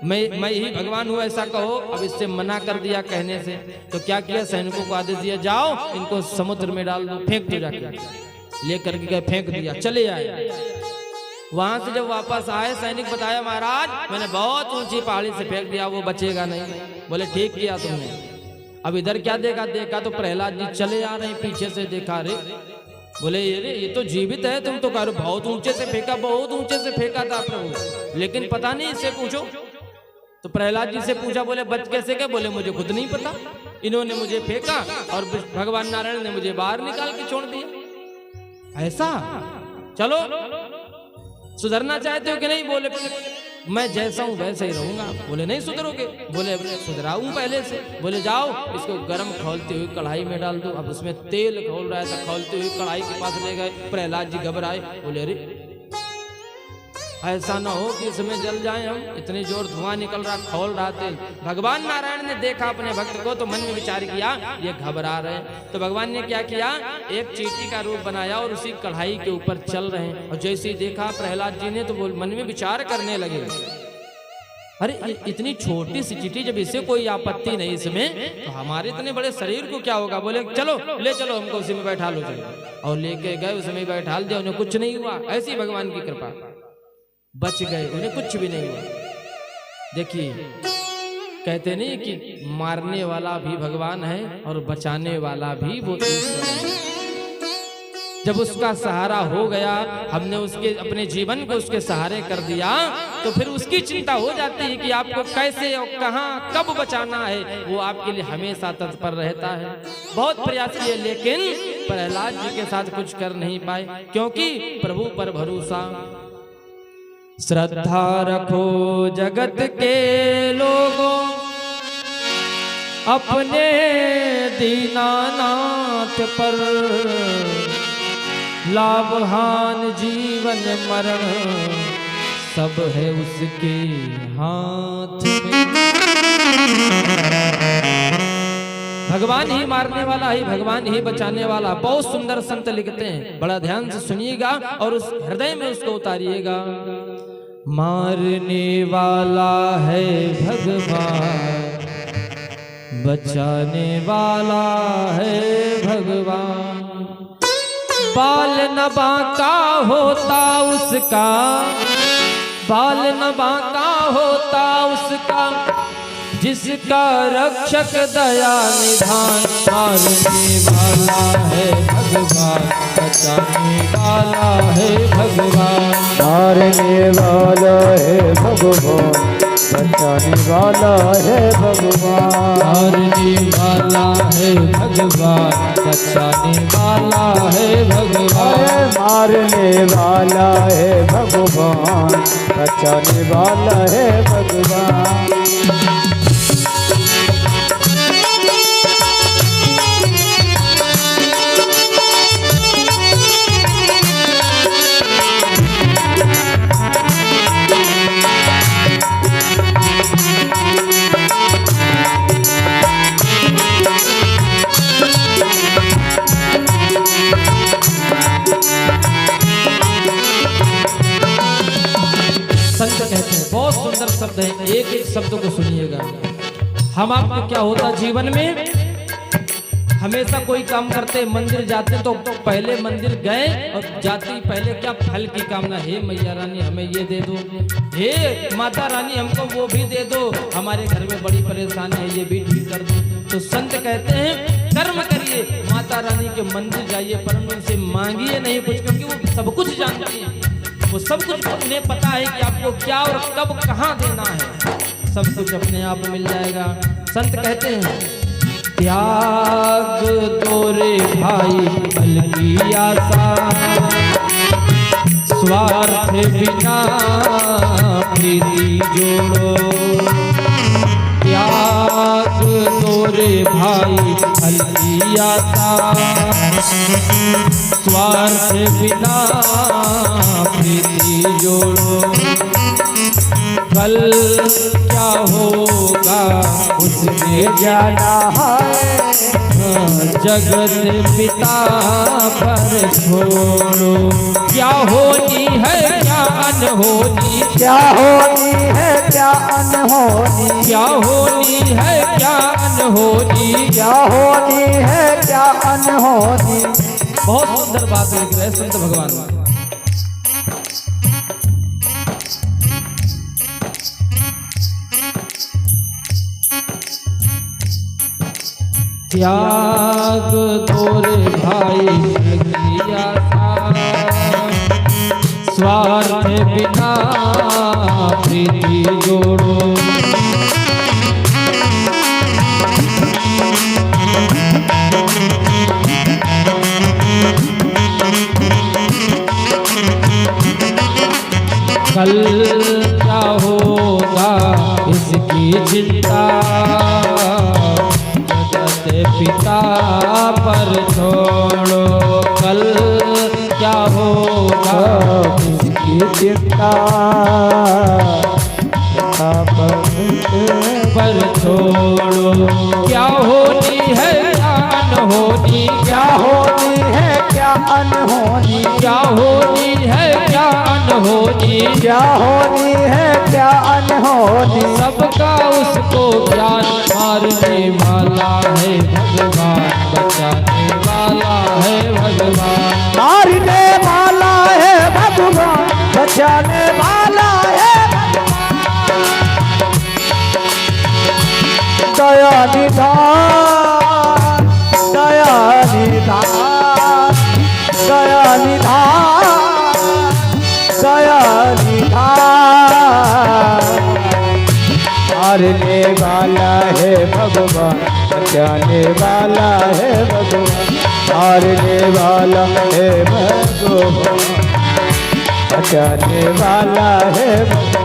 मैं ही भगवान हूँ ऐसा कहो। अब इससे मना कर दिया कहने से, तो क्या किया, सैनिकों को आदेश दिया जाओ इनको समुद्र में डाल दो, फेंक दो जाके। लेकर के गए, फेंक दिया, चले आए। वहां से जब वापस आए सैनिक बताया, महाराज मैंने बहुत ऊंची पहाड़ी से फेंक दिया, वो बचेगा नहीं। बोले ठीक किया तुमने। अब इधर क्या देखा तो प्रहलाद जी चले आ रहे हैं पीछे से, देखा रे, बोले ये तो जीवित है, तुम तो कह रहे बहुत ऊंचे से फेंका, बहुत ऊंचे से फेंका था प्रभु, लेकिन पता नहीं, इससे पूछो। तो प्रहलाद जी से पूछा, बोले बच कैसे गए? बोले मुझे खुद नहीं पता, इन्होंने मुझे फेंका और भगवान नारायण ने मुझे बाहर निकाल के छोड़ दिया। ऐसा? चलो सुधरना चाहते हो कि नहीं? बोले मैं जैसा हूं वैसे ही रहूंगा। बोले नहीं सुधरोगे? बोले सुधराऊं पहले से। बोले जाओ इसको गर्म खौलती हुई कढ़ाई में डाल दो। अब उसमें तेल खौल रहा था, खौलती हुई कढ़ाई के पास ले गए। प्रहलाद जी घबराए, बोले अरे ऐसा ना हो कि इसमें जल जाए हम, इतनी जोर धुआं निकल रहा, खौल रहा तेल। भगवान नारायण ने देखा अपने भक्त को तो मन में विचार किया ये घबरा रहे हैं। तो भगवान ने क्या किया, एक चींटी का रूप बनाया और उसी कढ़ाई के ऊपर चल रहे हैं। और जैसे ही देखा प्रहलाद जी ने तो वो मन में विचार करने लगे, अरे इतनी छोटी सी चींटी, जब इसे कोई आपत्ति नहीं इसमें, तो हमारे इतने बड़े शरीर को क्या होगा। बोले चलो ले चलो हमको उसी में बैठा लो। चलो और लेके गए, उसमें बैठा दिया, उन्हें कुछ नहीं हुआ। ऐसी भगवान की कृपा, बच गए, उन्हें कुछ भी नहीं हुआ। देखिए कहते नहीं कि मारने वाला भी भगवान है और बचाने वाला भी वो ईश्वर है। जब उसका सहारा हो गया, हमने उसके अपने जीवन को उसके सहारे कर दिया, तो फिर उसकी चिंता हो जाती है कि आपको कैसे और कहां कब बचाना है। वो आपके लिए हमेशा तत्पर रहता है। बहुत प्रयास किए लेकिन प्रहलाद जी के साथ कुछ कर नहीं पाए, क्योंकि प्रभु पर भरोसा। श्रद्धा रखो जगत के लोगों अपने दीनानाथ पर, लाभ हान जीवन मरण सब है उसके हाथ में। भगवान ही मारने वाला ही, भगवान ही बचाने वाला। बहुत सुंदर संत लिखते हैं, बड़ा ध्यान से सुनिएगा और उस हृदय में उसको उतारिएगा। मारने वाला है भगवान, बचाने वाला है भगवान। बाल न बांका होता उसका, बाल न बांका होता उसका, जिसका रक्षक दया निधान। मारने वाला है भगवान, बचाने वाला है भगवान। मारने वाला है भगवान, बचाने वाला है भगवान। मारने वाला है भगवान, बचाने वाला है भगवान। मारने वाला है भगवान, बचाने वाला है भगवान। संत कहते हैं, बहुत सुंदर शब्द है, एक एक शब्द को सुनिएगा। हम आपको क्या होता जीवन में, हमेशा कोई काम करते मंदिर जाते तो पहले मंदिर गए और जाते ही पहले क्या फल की कामना, हे मैया रानी हमें ये दे दो, हे माता रानी हमको वो भी दे दो, हमारे घर में बड़ी परेशानी है ये भी ठीक कर दो। तो संत कहते हैं कर्म करिए, माता रानी के मंदिर जाइए, परंतु उनसे मांगिए नहीं कुछ, क्योंकि वो सब कुछ जानती है। वो सब कुछ उन्हें पता है कि आपको क्या और कब कहाँ देना है, सब कुछ अपने आप मिल जाएगा। संत कहते हैं त्याग तोरे भाई फल की आशा, स्वार्थ बिना प्रीति जोड़ो। त्याग तोरे भाई फल की आशा, स्वार्थ बिना प्रीति जोड़ो। कल क्या होगा उसने जाना है। जगत पिता पर छोड़ो, क्या होनी है क्या अनहोनी, क्या होनी है क्या अनहोनी, क्या होनी है क्या अनहोनी, क्या होनी है क्या अनहोनी। बहुत सुंदर बात लिख रहे हैं संत भगवान। त्याग तोरे भाई किया था, स्वार्थ बिना प्रीति जोड़ो, कल क्या होगा इसकी चिंता, पिता पर छोड़ो, कल क्या होगा इसकी चिंता, पिता पर छोड़ो, क्या होनी है क्या अनहोनी, क्या होनी है क्या अनहोनी, क्या होनी है क्या अनहोनी, क्या होनी है क्या अनहोनी। सबका उसको ज्ञान मारने वाला है भगवान, बचाने वाला है भगवान, मारने वाला है भगवान, बचाने वाला है दया निधान, दया निधान, दया निधान, दया निधान। मारने वाला है भगवान, बचाने वाला है भगवान, मारने वाला है भगवान, बचाने वाला है भगवान।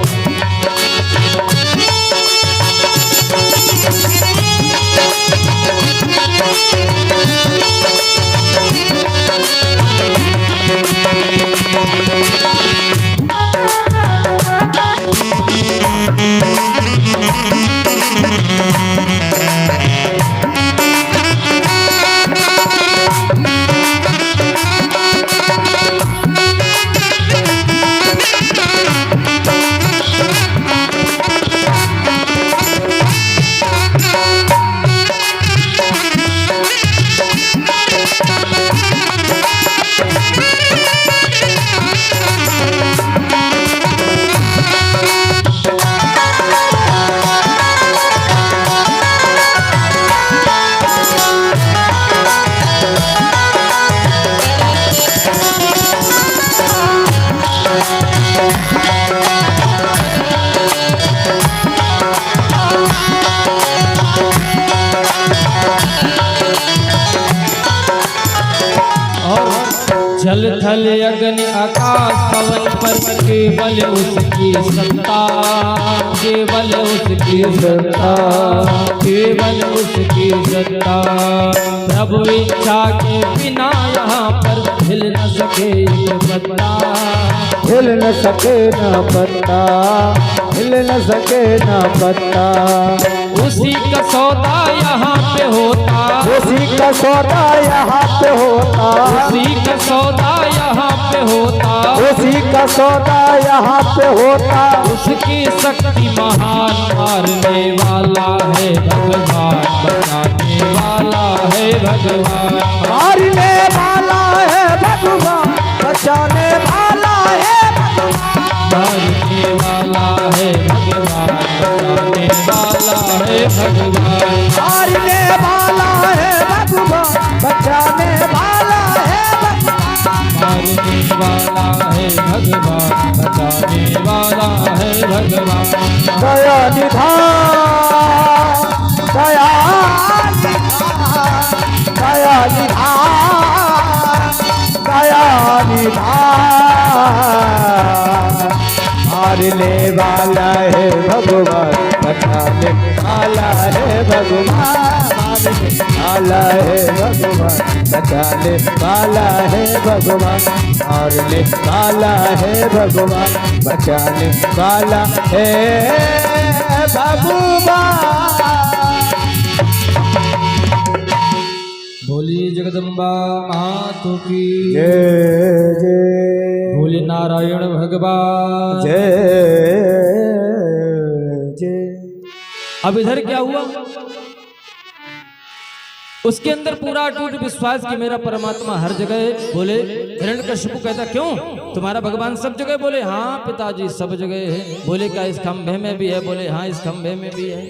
जल थल अग्नि आकाश पवन पर केवल उसकी सत्ता, केवल उसकी सत्ता, केवल उसकी सत्ता। प्रभु इच्छा के बिना यहाँ पर हिल न सके पत्ता, हिल न सके न पत्ता, हिल न सके न पत्ता। उसी का सौदा यहाँ पे होता, उसी का सौदा यहाँ पे होता, उसी का सौदा यहाँ पे होता, उसी का सौदा यहाँ पे होता। उसकी शक्ति महान, मारने वाला है भगवान, बचाने वाला है भगवान, मारने वाला है भगवान, बचाने वाला है भगवान, मारने वाला है भगवान, बचाने वाला है भगवान, मारने वाला है भगवान, बचाने वाला है भगवान, मारने वाला है भगवान, बचाने वाला है भगवान। दया निधान, दया निधान, दया निधान, दया निधान। मारने वाला है भगवान, बचाने वाला है भगवान, मारने वाला है भगवान, बचाने वाला है भगवान, मारने वाला है भगवान, बचाने वाला है भगवान। बोलिए जगदम्बा मातु की जय जय, बोले नारायण भगवान जय जय। अब इधर क्या हुआ? उसके अंदर पूरा अटूट विश्वास कि मेरा परमात्मा हर जगह है। बोले हिरण्यकशिपु कहता क्यों तुम्हारा भगवान सब जगह? बोले हाँ पिताजी सब जगह है। बोले क्या इस खंभे में भी है? बोले हाँ इस खंभे में भी है।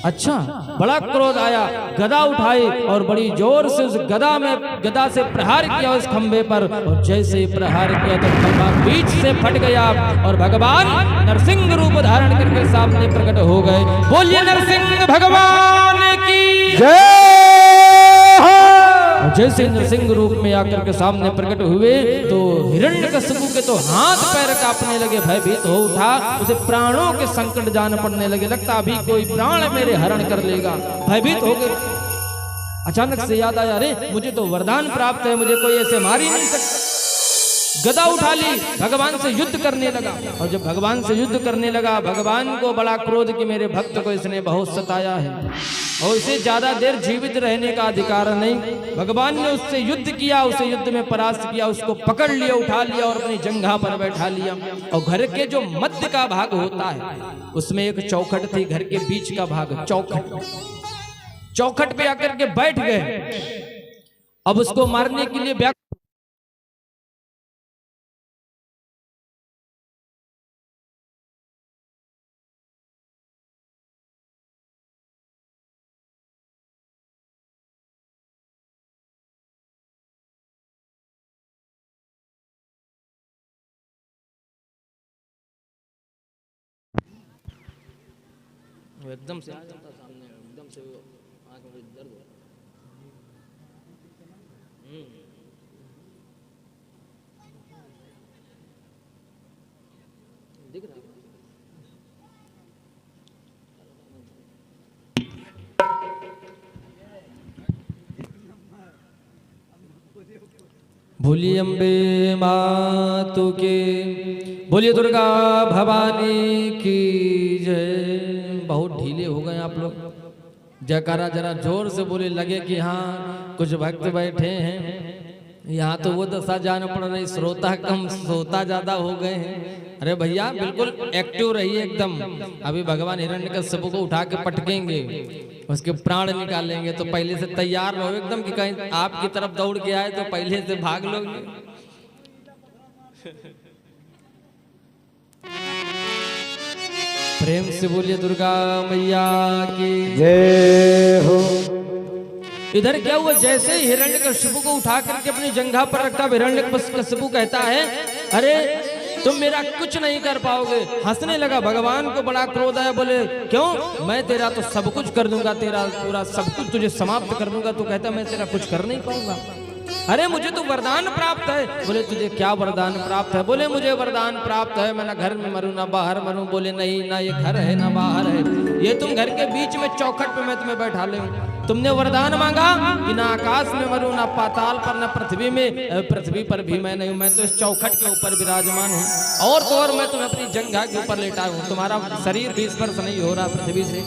अच्छा, बड़ा क्रोध आया, गदा उठाई और बड़ी जोर से उस गदा से प्रहार किया उस खंभे पर। और जैसे ही प्रहार किया तो खंभा बीच से फट गया और भगवान नरसिंह रूप धारण करके सामने प्रकट हो गए। बोलिए नरसिंह भगवान की जय। जैसे नरसिंह रूप में आकर के सामने प्रकट हुए तो हिरण्यकशिपु के तो हाथ पैर कांपने लगे, भयभीत हो उठा, उसे प्राणों के संकट जान पड़ने लगे, लगता अभी कोई प्राण मेरे हरण कर लेगा। भयभीत हो गए। अचानक से याद आया, अरे मुझे तो वरदान प्राप्त है, मुझे कोई ऐसे मार ही नहीं सकता। गदा उठा ली, भगवान से युद्ध करने लगा। और जब भगवान से युद्ध करने लगा, भगवान को बड़ा क्रोध कि मेरे भक्त को इसने बहुत सताया है और इसे ज्यादा देर जीवित रहने का अधिकार नहीं। भगवान ने उससे युद्ध किया, उसे युद्ध में परास्त किया, उसको पकड़ लिया, उठा लिया और अपनी जंघा पर बैठा लिया। और घर के जो मध्य का भाग होता है उसमें एक चौखट थी, घर के बीच का भाग चौखट पे आकर के बैठ गए। अब उसको मारने के लिए एकदम से आ जाता सामने, एकदम से आंख में दर्द हो। दिख रहा है। बोलिए अम्बे मातु की, बोलिए दुर्गा भवानी की जय। बहुत ढीले हो गए आप लोग, जयकारा जरा जोर से बोले, लगे कि हाँ कुछ भक्त बैठे हैं। यहाँ तो वो दशा जान पड़ रही, श्रोता कम सोता ज्यादा हो गए हैं। अरे भैया बिल्कुल एक्टिव रहिए एकदम। अभी भगवान हिरण्यकशिपु को उठा के पटकेंगे, उसके प्राण निकालेंगे, तो पहले से तैयार रहो एकदम कि कहीं आपकी तरफ दौड़ के आए तो पहले से भाग लोगे। प्रेम से बोलिए दुर्गा मैया की जय हो। इधर क्या हुआ, जैसे ही हिरण्यकशिपु को उठा करके अपनी जंघा पर रखता, हिरण्यकशिपु कहता है अरे तुम मेरा कुछ नहीं कर पाओगे। हंसने लगा। भगवान को बड़ा क्रोध आया, बोले क्यों? मैं तेरा तो सब कुछ कर दूंगा, तेरा पूरा सब कुछ तुझे समाप्त कर दूंगा। तो कहता मैं तेरा कुछ कर नहीं पाऊंगा। अरे मुझे तो वरदान प्राप्त है। बोले तुझे क्या वरदान प्राप्त है? बोले मुझे वरदान प्राप्त है, मैं ना घर में मरूं ना बाहर मरूं। बोले नहीं, ना ये घर है ना बाहर है, ये तुम घर के बीच में चौखट पे मैं तुम्हें बैठा लूं। तुमने वरदान मांगा कि ना आकाश में मरूं, ना पाताल पर, ना पृथ्वी में, पृथ्वी पर भी मैं नहीं हूं, मैं तो इस चौखट के ऊपर विराजमान हूँ। और तो और मैं तुम्हें अपनी जंघा के ऊपर लेटा हूँ, तुम्हारा शरीर भी स्पर्श नहीं हो रहा पृथ्वी से।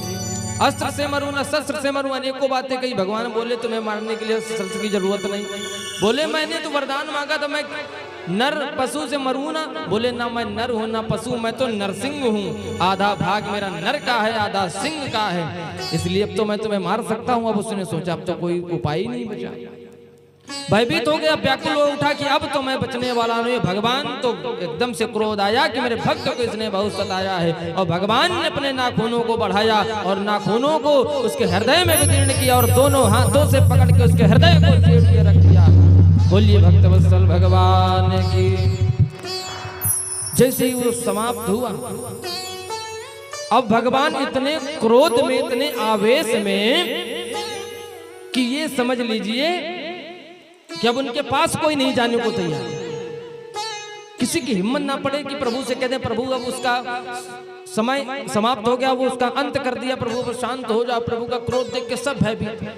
अस्त्र से मरूं ना शस्त्र से मरूं, अनेकों बातें कही। भगवान बोले तुम्हें मारने के लिए शस्त्र की जरूरत नहीं। बोले मैंने तो वरदान मांगा था, मैं नर पशु से मरूं ना। बोले ना मैं नर हूं ना पशु, मैं तो नरसिंह हूं। आधा भाग मेरा नर का है, आधा सिंह का है, इसलिए अब तो मैं तुम्हें मार सकता हूं। अब उसने सोचा अब तो कोई उपाय ही नहीं बचा। भयभीत हो गया, व्याकुल हो उठा कि अब तो मैं बचने वाला नहीं। भगवान तो एकदम से क्रोध आया कि मेरे भक्त को इसने बहुत सताया है। और भगवान ने अपने नाखूनों को बढ़ाया और नाखूनों को उसके हृदय में विकीर्ण किया और दोनों हाथों से पकड़ के उसके हृदय को चीर के रख दिया। बोलिए भक्तवत्सल भगवान की। जैसे ही वो समाप्त हुआ, अब भगवान इतने क्रोध में, इतने आवेश में कि ये समझ लीजिए कि अब उनके पास कोई नहीं जाने को तैयार। कि किसी की हिम्मत ना पड़े कि प्रभु से कह दे प्रभु अब उसका समय समाप्त हो गया, वो उसका अंत कर दिया, प्रभु अब शांत हो जाओ। प्रभु का क्रोध देख के सब भयभीत है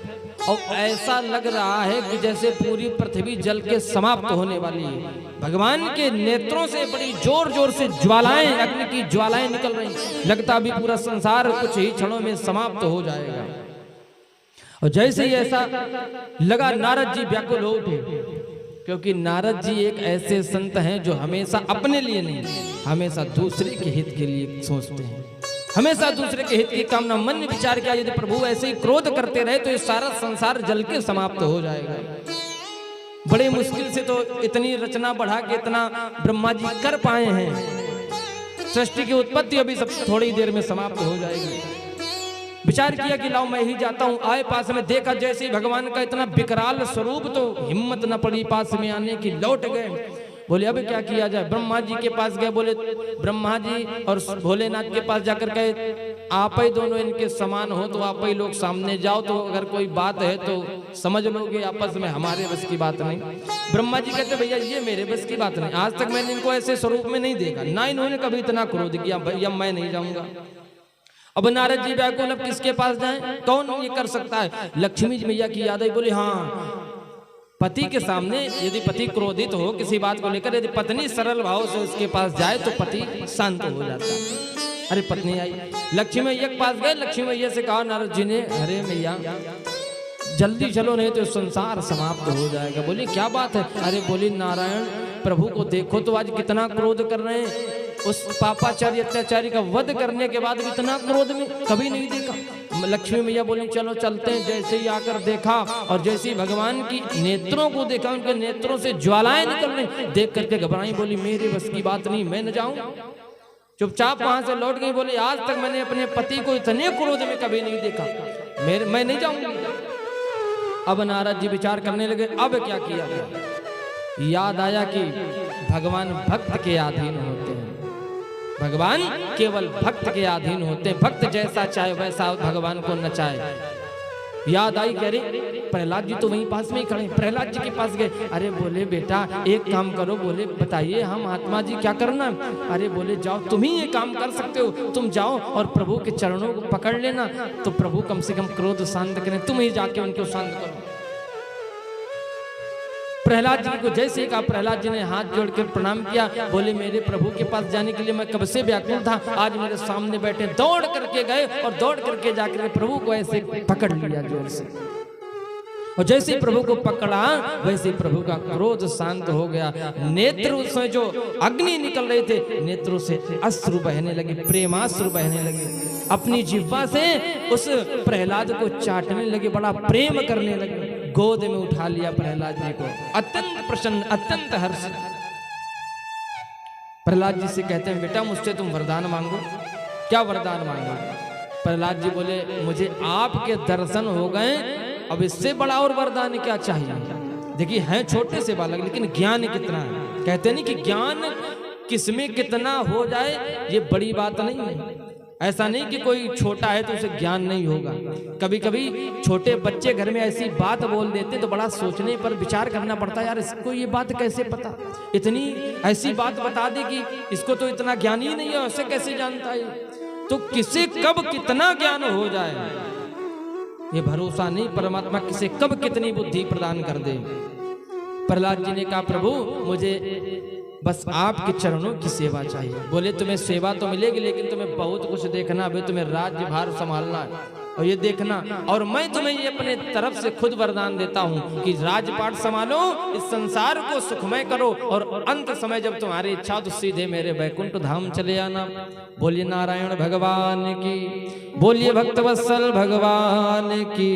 और ऐसा लग रहा है कि जैसे पूरी पृथ्वी जल के समाप्त होने वाली है। भगवान के नेत्रों से बड़ी जोर जोर से ज्वालाएं, अग्नि की ज्वालाएं निकल रही, लगता अभी पूरा संसार कुछ ही क्षणों में समाप्त हो जाएगा। और जैसे ही ऐसा लगा नारद जी व्याकुल हो उठे, क्योंकि नारद जी एक ऐसे संत हैं जो हमेशा अपने लिए नहीं, हमेशा दूसरे के हित के लिए सोचते हैं, हमेशा दूसरे के हित की कामना मन में विचार किया। यदि प्रभु ऐसे ही क्रोध करते रहे तो ये सारा संसार जल के समाप्त हो जाएगा। बड़े मुश्किल से तो इतनी रचना बढ़ा के इतना ब्रह्मा जी कर पाए हैं, सृष्टि की उत्पत्ति अभी सब थोड़ी देर में समाप्त हो जाएगी। विचार किया कि लाओ मैं ही जाता हूं। आए पास में, देखा जैसे ही भगवान का इतना विकराल स्वरूप, तो हिम्मत न पड़ी पास में आने की, लौट गए। बोले अब क्या किया जाए। ब्रह्मा जी के पास गए, बोले ब्रह्मा जी और भोलेनाथ के पास जाकर कहे आप ही दोनों इनके समान हो तो आप ही लोग सामने जाओ, तो अगर कोई बात है तो समझ लोगे, आपस में हमारे बस की बात नहीं। ब्रह्मा जी कहते भैया ये मेरे बस की बात नहीं, आज तक मैंने इनको ऐसे स्वरूप में नहीं देखा, ना इन्होंने कभी इतना क्रोध किया, भैया मैं नहीं जाऊंगा। अब नारद जी व्याकुल, अब किसके पास जाएं, कौन ये कर सकता है। लक्ष्मी जी मैया की याद आई, बोले हाँ पति के सामने यदि पति क्रोधित हो किसी बात को लेकर, यदि पत्नी सरल भाव से उसके पास जाए तो पति शांत हो जाता है। अरे पत्नी आई, लक्ष्मी मैया के पास गए, लक्ष्मी मैया से कहा नारद जी ने, अरे मैया जल्दी चलो नहीं तो संसार समाप्त हो जाएगा। बोली क्या बात है। अरे बोली नारायण प्रभु को देखो तो आज कितना क्रोध कर रहे हैं, उस पापाचारी अत्याचारी का वध करने के बाद भी इतना क्रोध में कभी नहीं देखा। लक्ष्मी मैया बोली चलो चलते हैं। जैसे ही आकर देखा और जैसे ही भगवान की नेत्रों को देखा, उनके नेत्रों से ज्वालाएं निकल रही, देख करके घबराई, बोली मेरे बस की बात नहीं, मैं न जाऊं। चुपचाप वहां से लौट गई, बोली आज तक मैंने अपने पति को इतने क्रोध में कभी नहीं देखा, मैं नहीं जाऊंगी। अब नारद जी विचार करने लगे अब क्या किया गया। याद आया कि भगवान भक्त के अधीन होते हैं, भगवान केवल भक्त के अधीन होते हैं, भक्त जैसा चाहे वैसा भगवान को नचाए। याद आई, कह रही प्रहलाद जी तो वहीं पास में ही खड़े। प्रहलाद जी के पास गए, अरे बोले बेटा एक काम करो, बोले बताइए हम आत्मा जी क्या करना। अरे बोले जाओ तुम ही ये काम कर सकते हो, तुम जाओ और प्रभु के चरणों को पकड़ लेना, तो प्रभु कम से कम क्रोध शांत करें, तुम ही जाके उनको शांत करो। प्रहलाद जी को जैसे कहा, प्रहलाद जी ने हाथ जोड़कर प्रणाम किया, बोले मेरे प्रभु के पास जाने के लिए मैं कब से व्याकुल था, आज मेरे सामने बैठे। दौड़ करके गए और दौड़ करके जाकर प्रभु को ऐसे पकड़ लिया जोर से, और जैसे ही प्रभु को पकड़ा वैसे प्रभु का क्रोध शांत हो गया। नेत्र उसमें जो अग्नि निकल रहे थे, नेत्रों से अश्रु बहने लगे, प्रेमाश्रु बहने लगे। अपनी जिह्वा से उस प्रहलाद को चाटने लगे, बड़ा प्रेम करने लगे, गोद में उठा लिया प्रहलाद जी को, अत्यंत प्रसन्न अत्यंत हर्ष। प्रहलाद जी से कहते हैं बेटा मुझसे तुम वरदान मांगो। क्या वरदान मांगो। प्रहलाद जी बोले मुझे आपके दर्शन हो गए, अब इससे बड़ा और वरदान क्या चाहिए। देखिए हैं छोटे से बालक लेकिन ज्ञान कितना है। कहते नहीं कि ज्ञान किसमें कितना हो जाए ये बड़ी बात नहीं है। ऐसा नहीं कि कोई छोटा है तो उसे ज्ञान नहीं होगा। कभी कभी छोटे बच्चे घर में ऐसी बात बोल देते तो बड़ा सोचने पर विचार करना पड़ता है, यार इसको ये बात कैसे पता, इतनी ऐसी बात बता दी कि इसको तो इतना ज्ञान ही नहीं है, ऐसे कैसे जानता है। तो किसे कब कितना ज्ञान हो जाए ये भरोसा नहीं, परमात्मा किसे कब कितनी बुद्धि प्रदान कर दे। प्रहलाद जी ने कहा प्रभु मुझे बस आपके चरणों की सेवा चाहिए। बोले तुम्हें सेवा तो मिलेगी लेकिन तुम्हें बहुत कुछ देखना, अभी तुम्हें राज्य भार संभालना है और ये देखना, और मैं तुम्हें ये अपने तरफ से खुद वरदान देता हूँ कि राजपाट संभालो, इस संसार को सुखमय करो, और अंत समय जब तुम्हारी इच्छा तो सीधे मेरे वैकुंठ धाम चले आना। बोलिए नारायण भगवान की, बोलिए भक्तवत्सल भगवान की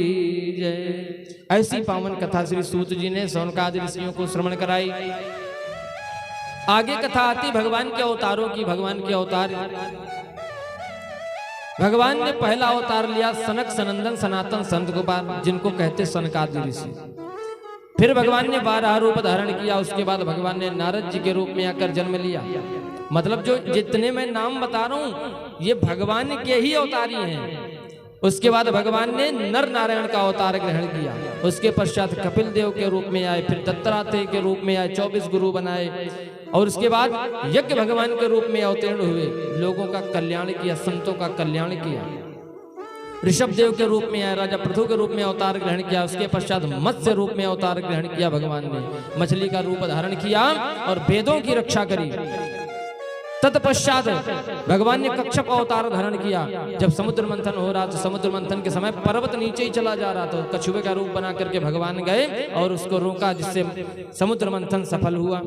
जय। ऐसी पावन कथा श्री सूत जी ने शौनकादि ऋषियों को श्रवण कराई। आगे कथा आती भगवान के अवतारों की। भगवान के अवतार, भगवान ने पहला अवतार लिया सनक सनंदन सनातन संत गोपाल, जिनको कहते सनकादि ऋषि। फिर भगवान ने 12 रूप धारण किया। उसके बाद भगवान ने नारद जी के रूप में आकर जन्म लिया। मतलब जो जितने मैं नाम बता रहा हूं ये भगवान के ही अवतारी हैं। उसके बाद भगवान ने नर नारायण का अवतार ग्रहण किया। उसके पश्चात कपिल देव के रूप में आए, फिर दत्तात्रेय के रूप में आए, 24 गुरु बनाए, और उसके बाद यज्ञ भगवान के रूप में अवतीर्ण हुए, लोगों का कल्याण किया, संतों का कल्याण किया। ऋषभ देव के रूप में आया, राजा पृथु के रूप में अवतार ग्रहण किया। उसके पश्चात मत्स्य रूप में अवतार ग्रहण किया भगवान ने, मछली का रूप धारण किया और वेदों की रक्षा करी। तत्पश्चात भगवान ने कच्छप अवतार धारण किया। जब समुद्र मंथन हो रहा, तो समुद्र मंथन के समय पर्वत नीचे ही चला जा रहा, तो कछुए का रूप बना करके भगवान गए और उसको रोका, जिससे समुद्र मंथन सफल हुआ।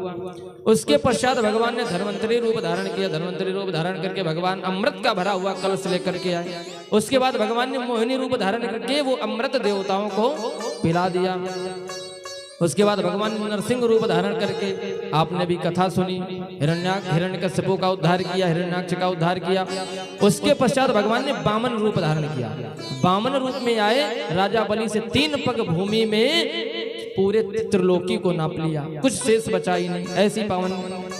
उसके पश्चात भगवान ने धन्वंतरी रूप धारण किया। धन्वंतरी रूप धारण करके भगवान अमृत का भरा हुआ कलश लेकर के आए। उसके बाद भगवान ने मोहिनी रूप धारण करके वो अमृत देवताओं को पिला दिया। उसके बाद भगवान ने नरसिंह रूप धारण करके, आपने भी कथा सुनी, हिरण्यकश्यप का उद्धार किया, हिरण्याक्ष का उद्धार किया। उसके पश्चात भगवान ने वामन रूप धारण किया। वामन रूप में आए, राजा बलि से 3 पग भूमि में पूरे त्रिलोकी को नाप लिया, कुछ शेष बचा ही नहीं। ऐसी पावन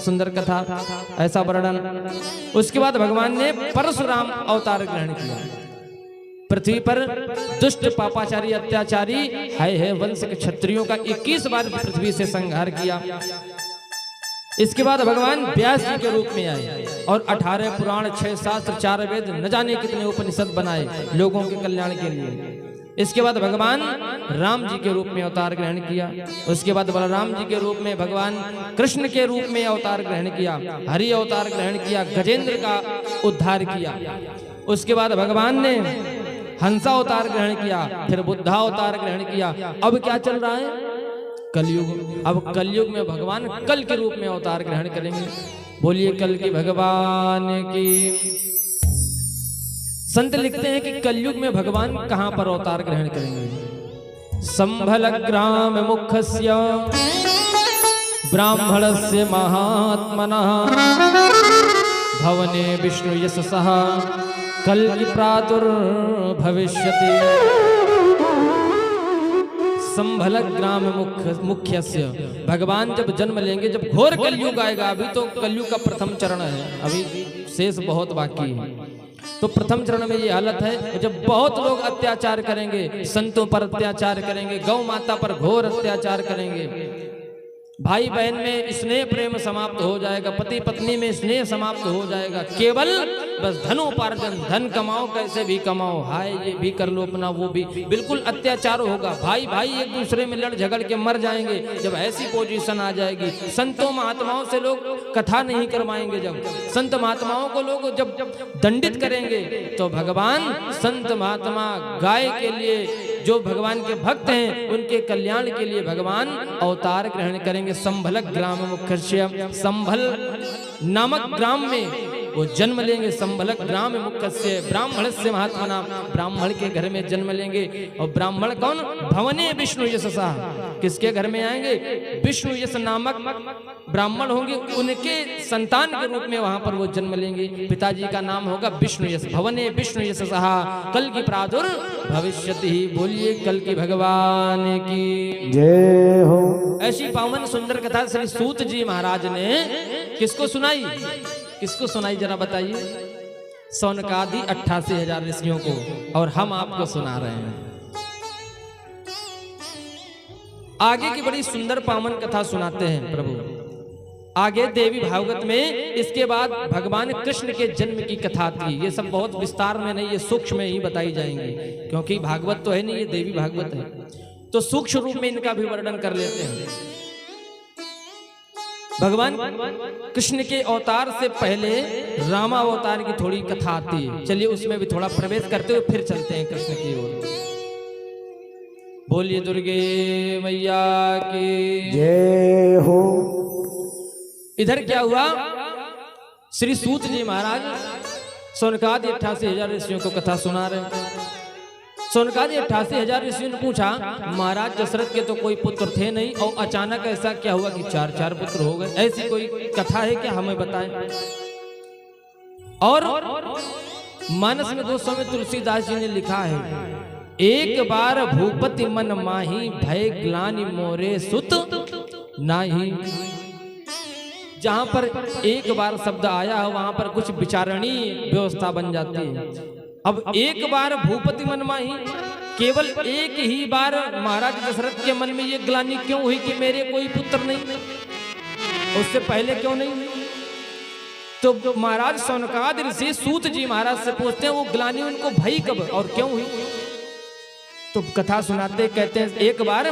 सुंदर कथा, ऐसा वर्णन। उसके बाद भगवान ने परशुराम अवतार ग्रहण किया। पृथ्वी पर दुष्ट पापाचारी अत्याचारी है वंश के क्षत्रियों का 21 बार पृथ्वी से संहार किया। इसके बाद भगवान व्यास जी के रूप में आए और 18 पुराण, 6 शास्त्र, 4 वेद, न जाने कितने उपनिषद बनाए लोगों के कल्याण के लिए। इसके बाद भगवान राम जी के रूप में अवतार ग्रहण किया। उसके बाद बलराम जी के रूप में भगवान कृष्ण के रूप में अवतार ग्रहण किया, हरि अवतार ग्रहण किया, गजेंद्र का उद्धार किया। उसके बाद भगवान ने हंसा अवतार ग्रहण किया, फिर बुद्धा अवतार ग्रहण किया। अब क्या चल रहा है? कलयुग। अब कलयुग में भगवान कल के रूप में अवतार ग्रहण करेंगे। बोलिए कल की भगवान की। संत लिखते हैं कि कलयुग में भगवान कहां पर अवतार ग्रहण करेंगे? संभल ग्राम मुखस्य ब्राह्मणस्य महात्मनः भवने विष्णु यशसः कल की प्रादुर्भविष्यति। संभल ग्राम मुख्यस्य, भगवान जब जन्म लेंगे, जब घोर कलयुग आएगा, अभी तो कलयुग का प्रथम चरण है, अभी शेष बहुत बाकी है। तो प्रथम चरण में ये हालत है, जब बहुत लोग अत्याचार करेंगे, संतों पर अत्याचार करेंगे, गौ माता पर घोर अत्याचार करेंगे, भाई बहन में स्नेह प्रेम समाप्त हो जाएगा, पति पत्नी में स्नेह समाप्त हो जाएगा, केवल बस धनोपार्जन, धन कमाओ, कैसे भी कमाओ, हाय ये भी कर लो अपना, वो भी, बिल्कुल अत्याचार होगा। भाई भाई एक दूसरे में लड़ झगड़ के मर जाएंगे जब ऐसी पोजीशन आ जाएगी। संतों महात्माओं से लोग कथा नहीं करवाएंगे, जब संत महात्माओं को लोग जब दंडित करेंगे, तो भगवान संत महात्मा गाय के लिए, जो भगवान के भक्त हैं उनके कल्याण के लिए भगवान अवतार ग्रहण करेंगे। संभल ग्राम मुख्यस्य, संभल नामक ग्राम में वो जन्म लेंगे। संभल ग्राम मुख्यस्य ब्राह्मणस्य महात्मना, ब्राह्मण के घर में जन्म लेंगे। और ब्राह्मण कौन? भवने विष्णु यशसा, किसके घर में आएंगे? विष्णु यश नामक ब्राह्मण होंगे, उनके संतान के रूप में वहां पर वो जन्म लेंगे। पिताजी का नाम होगा विष्णु यश, भवने विष्णु यशसा कल की प्रादुर्भविष्यति। बोलिए कल की भगवान की जय हो। ऐसी पावन सुंदर कथा श्री सूत जी महाराज ने किसको सुनाई? किसको सुनाई जरा बताइए? सौनकादि 88,000 ऋषियों को, और हम आपको सुना रहे हैं। आगे की बड़ी सुंदर पावन कथा सुनाते हैं प्रभु। आगे देवी भागवत में, इसके बाद भगवान कृष्ण के जन्म की कथा थी। ये सब बहुत विस्तार में नहीं, ये सूक्ष्म में ही बताई जाएंगी, क्योंकि भागवत तो है नहीं, ये देवी भागवत है, तो सूक्ष्म रूप में इनका भी वर्णन कर लेते हैं। भगवान कृष्ण के अवतार से पहले रामावतार की थोड़ी कथा आती है, चलिए उसमें भी थोड़ा प्रवेश करते हुए फिर चलते हैं कृष्ण की ओर। बोलिए दुर्गे मैया की जय हो। इधर क्या हुआ? श्री सूत जी महाराज सौनकादि 88,000 ऋषियों को कथा सुना रहे थे। सौनकादि 88,000 ऋषियों ने पूछा, महाराज दशरथ के तो कोई पुत्र थे नहीं, और अचानक ऐसा क्या हुआ कि 4 पुत्र हो गए? ऐसी कोई कथा है क्या? हमें बताएं। और मानस में 200 में तुलसीदास जी ने लिखा है, एक बार भूपति मन माही भय ग्लानि मोरे सुत नाही। जहां पर एक बार शब्द आया है वहां पर कुछ विचारणीय व्यवस्था बन जाती है। अब एक बार भूपति मन माही, केवल एक ही बार महाराज दशरथ के मन में ये ग्लानि क्यों हुई कि मेरे कोई पुत्र नहीं? उससे पहले क्यों नहीं? तो महाराज सौनकादि ऋषि सूत जी महाराज से पूछते हैं वो ग्लानि उनको भई कब और क्यों हुई? तो कथा सुनाते कहते हैं एक बार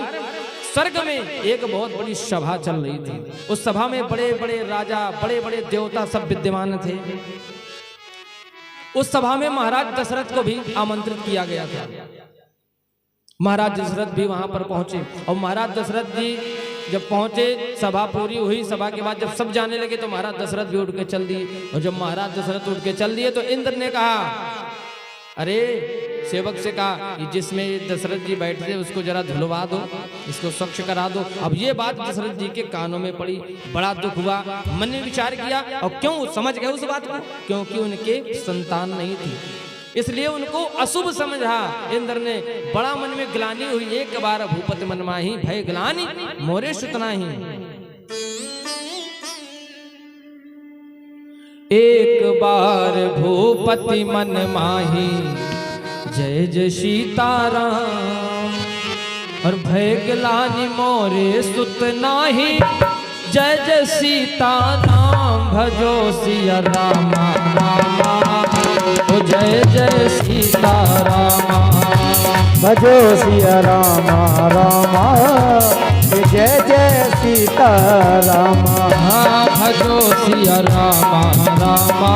स्वर्ग में एक बहुत बड़ी सभा चल रही थी। उस सभा में बड़े बड़े राजा, बड़े बड़े देवता सब विद्यमान थे। उस सभा में महाराज दशरथ को भी आमंत्रित किया गया था। महाराज दशरथ भी वहां पर पहुंचे और महाराज दशरथ जी जब पहुंचे, सभा पूरी हुई। सभा के बाद जब सब जाने लगे तो महाराज दशरथ भी उठ के चल दिए। और जब महाराज दशरथ उठ के चल दिए तो इंद्र ने कहा, अरे सेवक से कहा कि जिसमें दशरथ जी बैठे थे उसको जरा धुलवा दो, इसको स्वच्छ करा दो। अब ये बात दशरथ जी के कानों में पड़ी, बड़ा दुख हुआ। मन में विचार किया और क्यों समझ गए उस बात को, क्योंकि उनके संतान नहीं थी, इसलिए उनको अशुभ समझा। इंद्र ने बड़ा मन में ग्लानि हुई, एक बार भूपति मन माही भय ग्लानि मोरे सुत नाही। एक बार भूपति मन माही जय जय सीताराम, और भय ग्लानि मोरे सुत नाही। जय जय सीताराम भजो सिया रामा रामा, ओ जय जय सीतारामा भजो सिया रामा रामा, जय जय सीतारामा भजो सिया रामा रामा,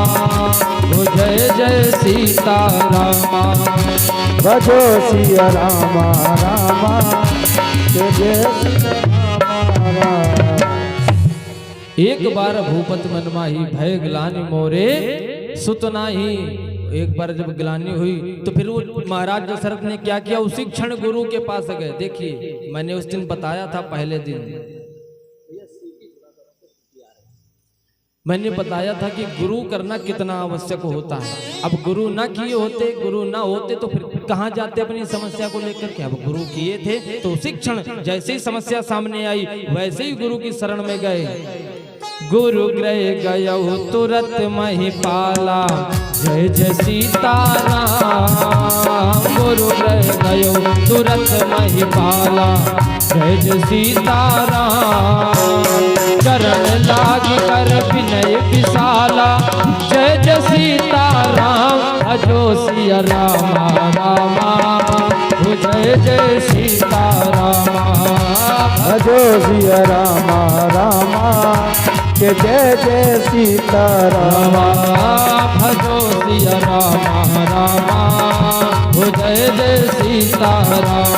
ओ जय जय सीतारामा भजो सिया रामा रामा, जय जय सीतारामा रामा। एक बार भूपति मन माही भय ग्लानि मोरे सुत नाही। एक बार जब ग्लानि हुई तो फिर वो महाराज दशरथ ने क्या किया, उसी क्षण गुरु के पास गए। देखिए मैंने उस दिन बताया था, पहले दिन मैंने बताया था कि गुरु करना कितना आवश्यक होता है। अब गुरु ना किए होते, गुरु ना होते तो फिर कहाँ जाते अपनी समस्या को लेकर के। अब गुरु किए थे तो उसी क्षण जैसे ही समस्या सामने आई वैसे ही गुरु की शरण में गए। गुरु ग्रह गयो तुरंत महिपाला, जय जय सीताराम। गुरु ग्रह गयो तुरंत महिपाला, जय जय सीताराम। चरण लाग कर विनय विशाला, जय जय सीताराम भजो सिया रामा रामा, जय जय सीतारामा भजो सिया रामा रामा, जय जय सीतारामा भजो सिया रामा रामा, जय जय सीतारामा।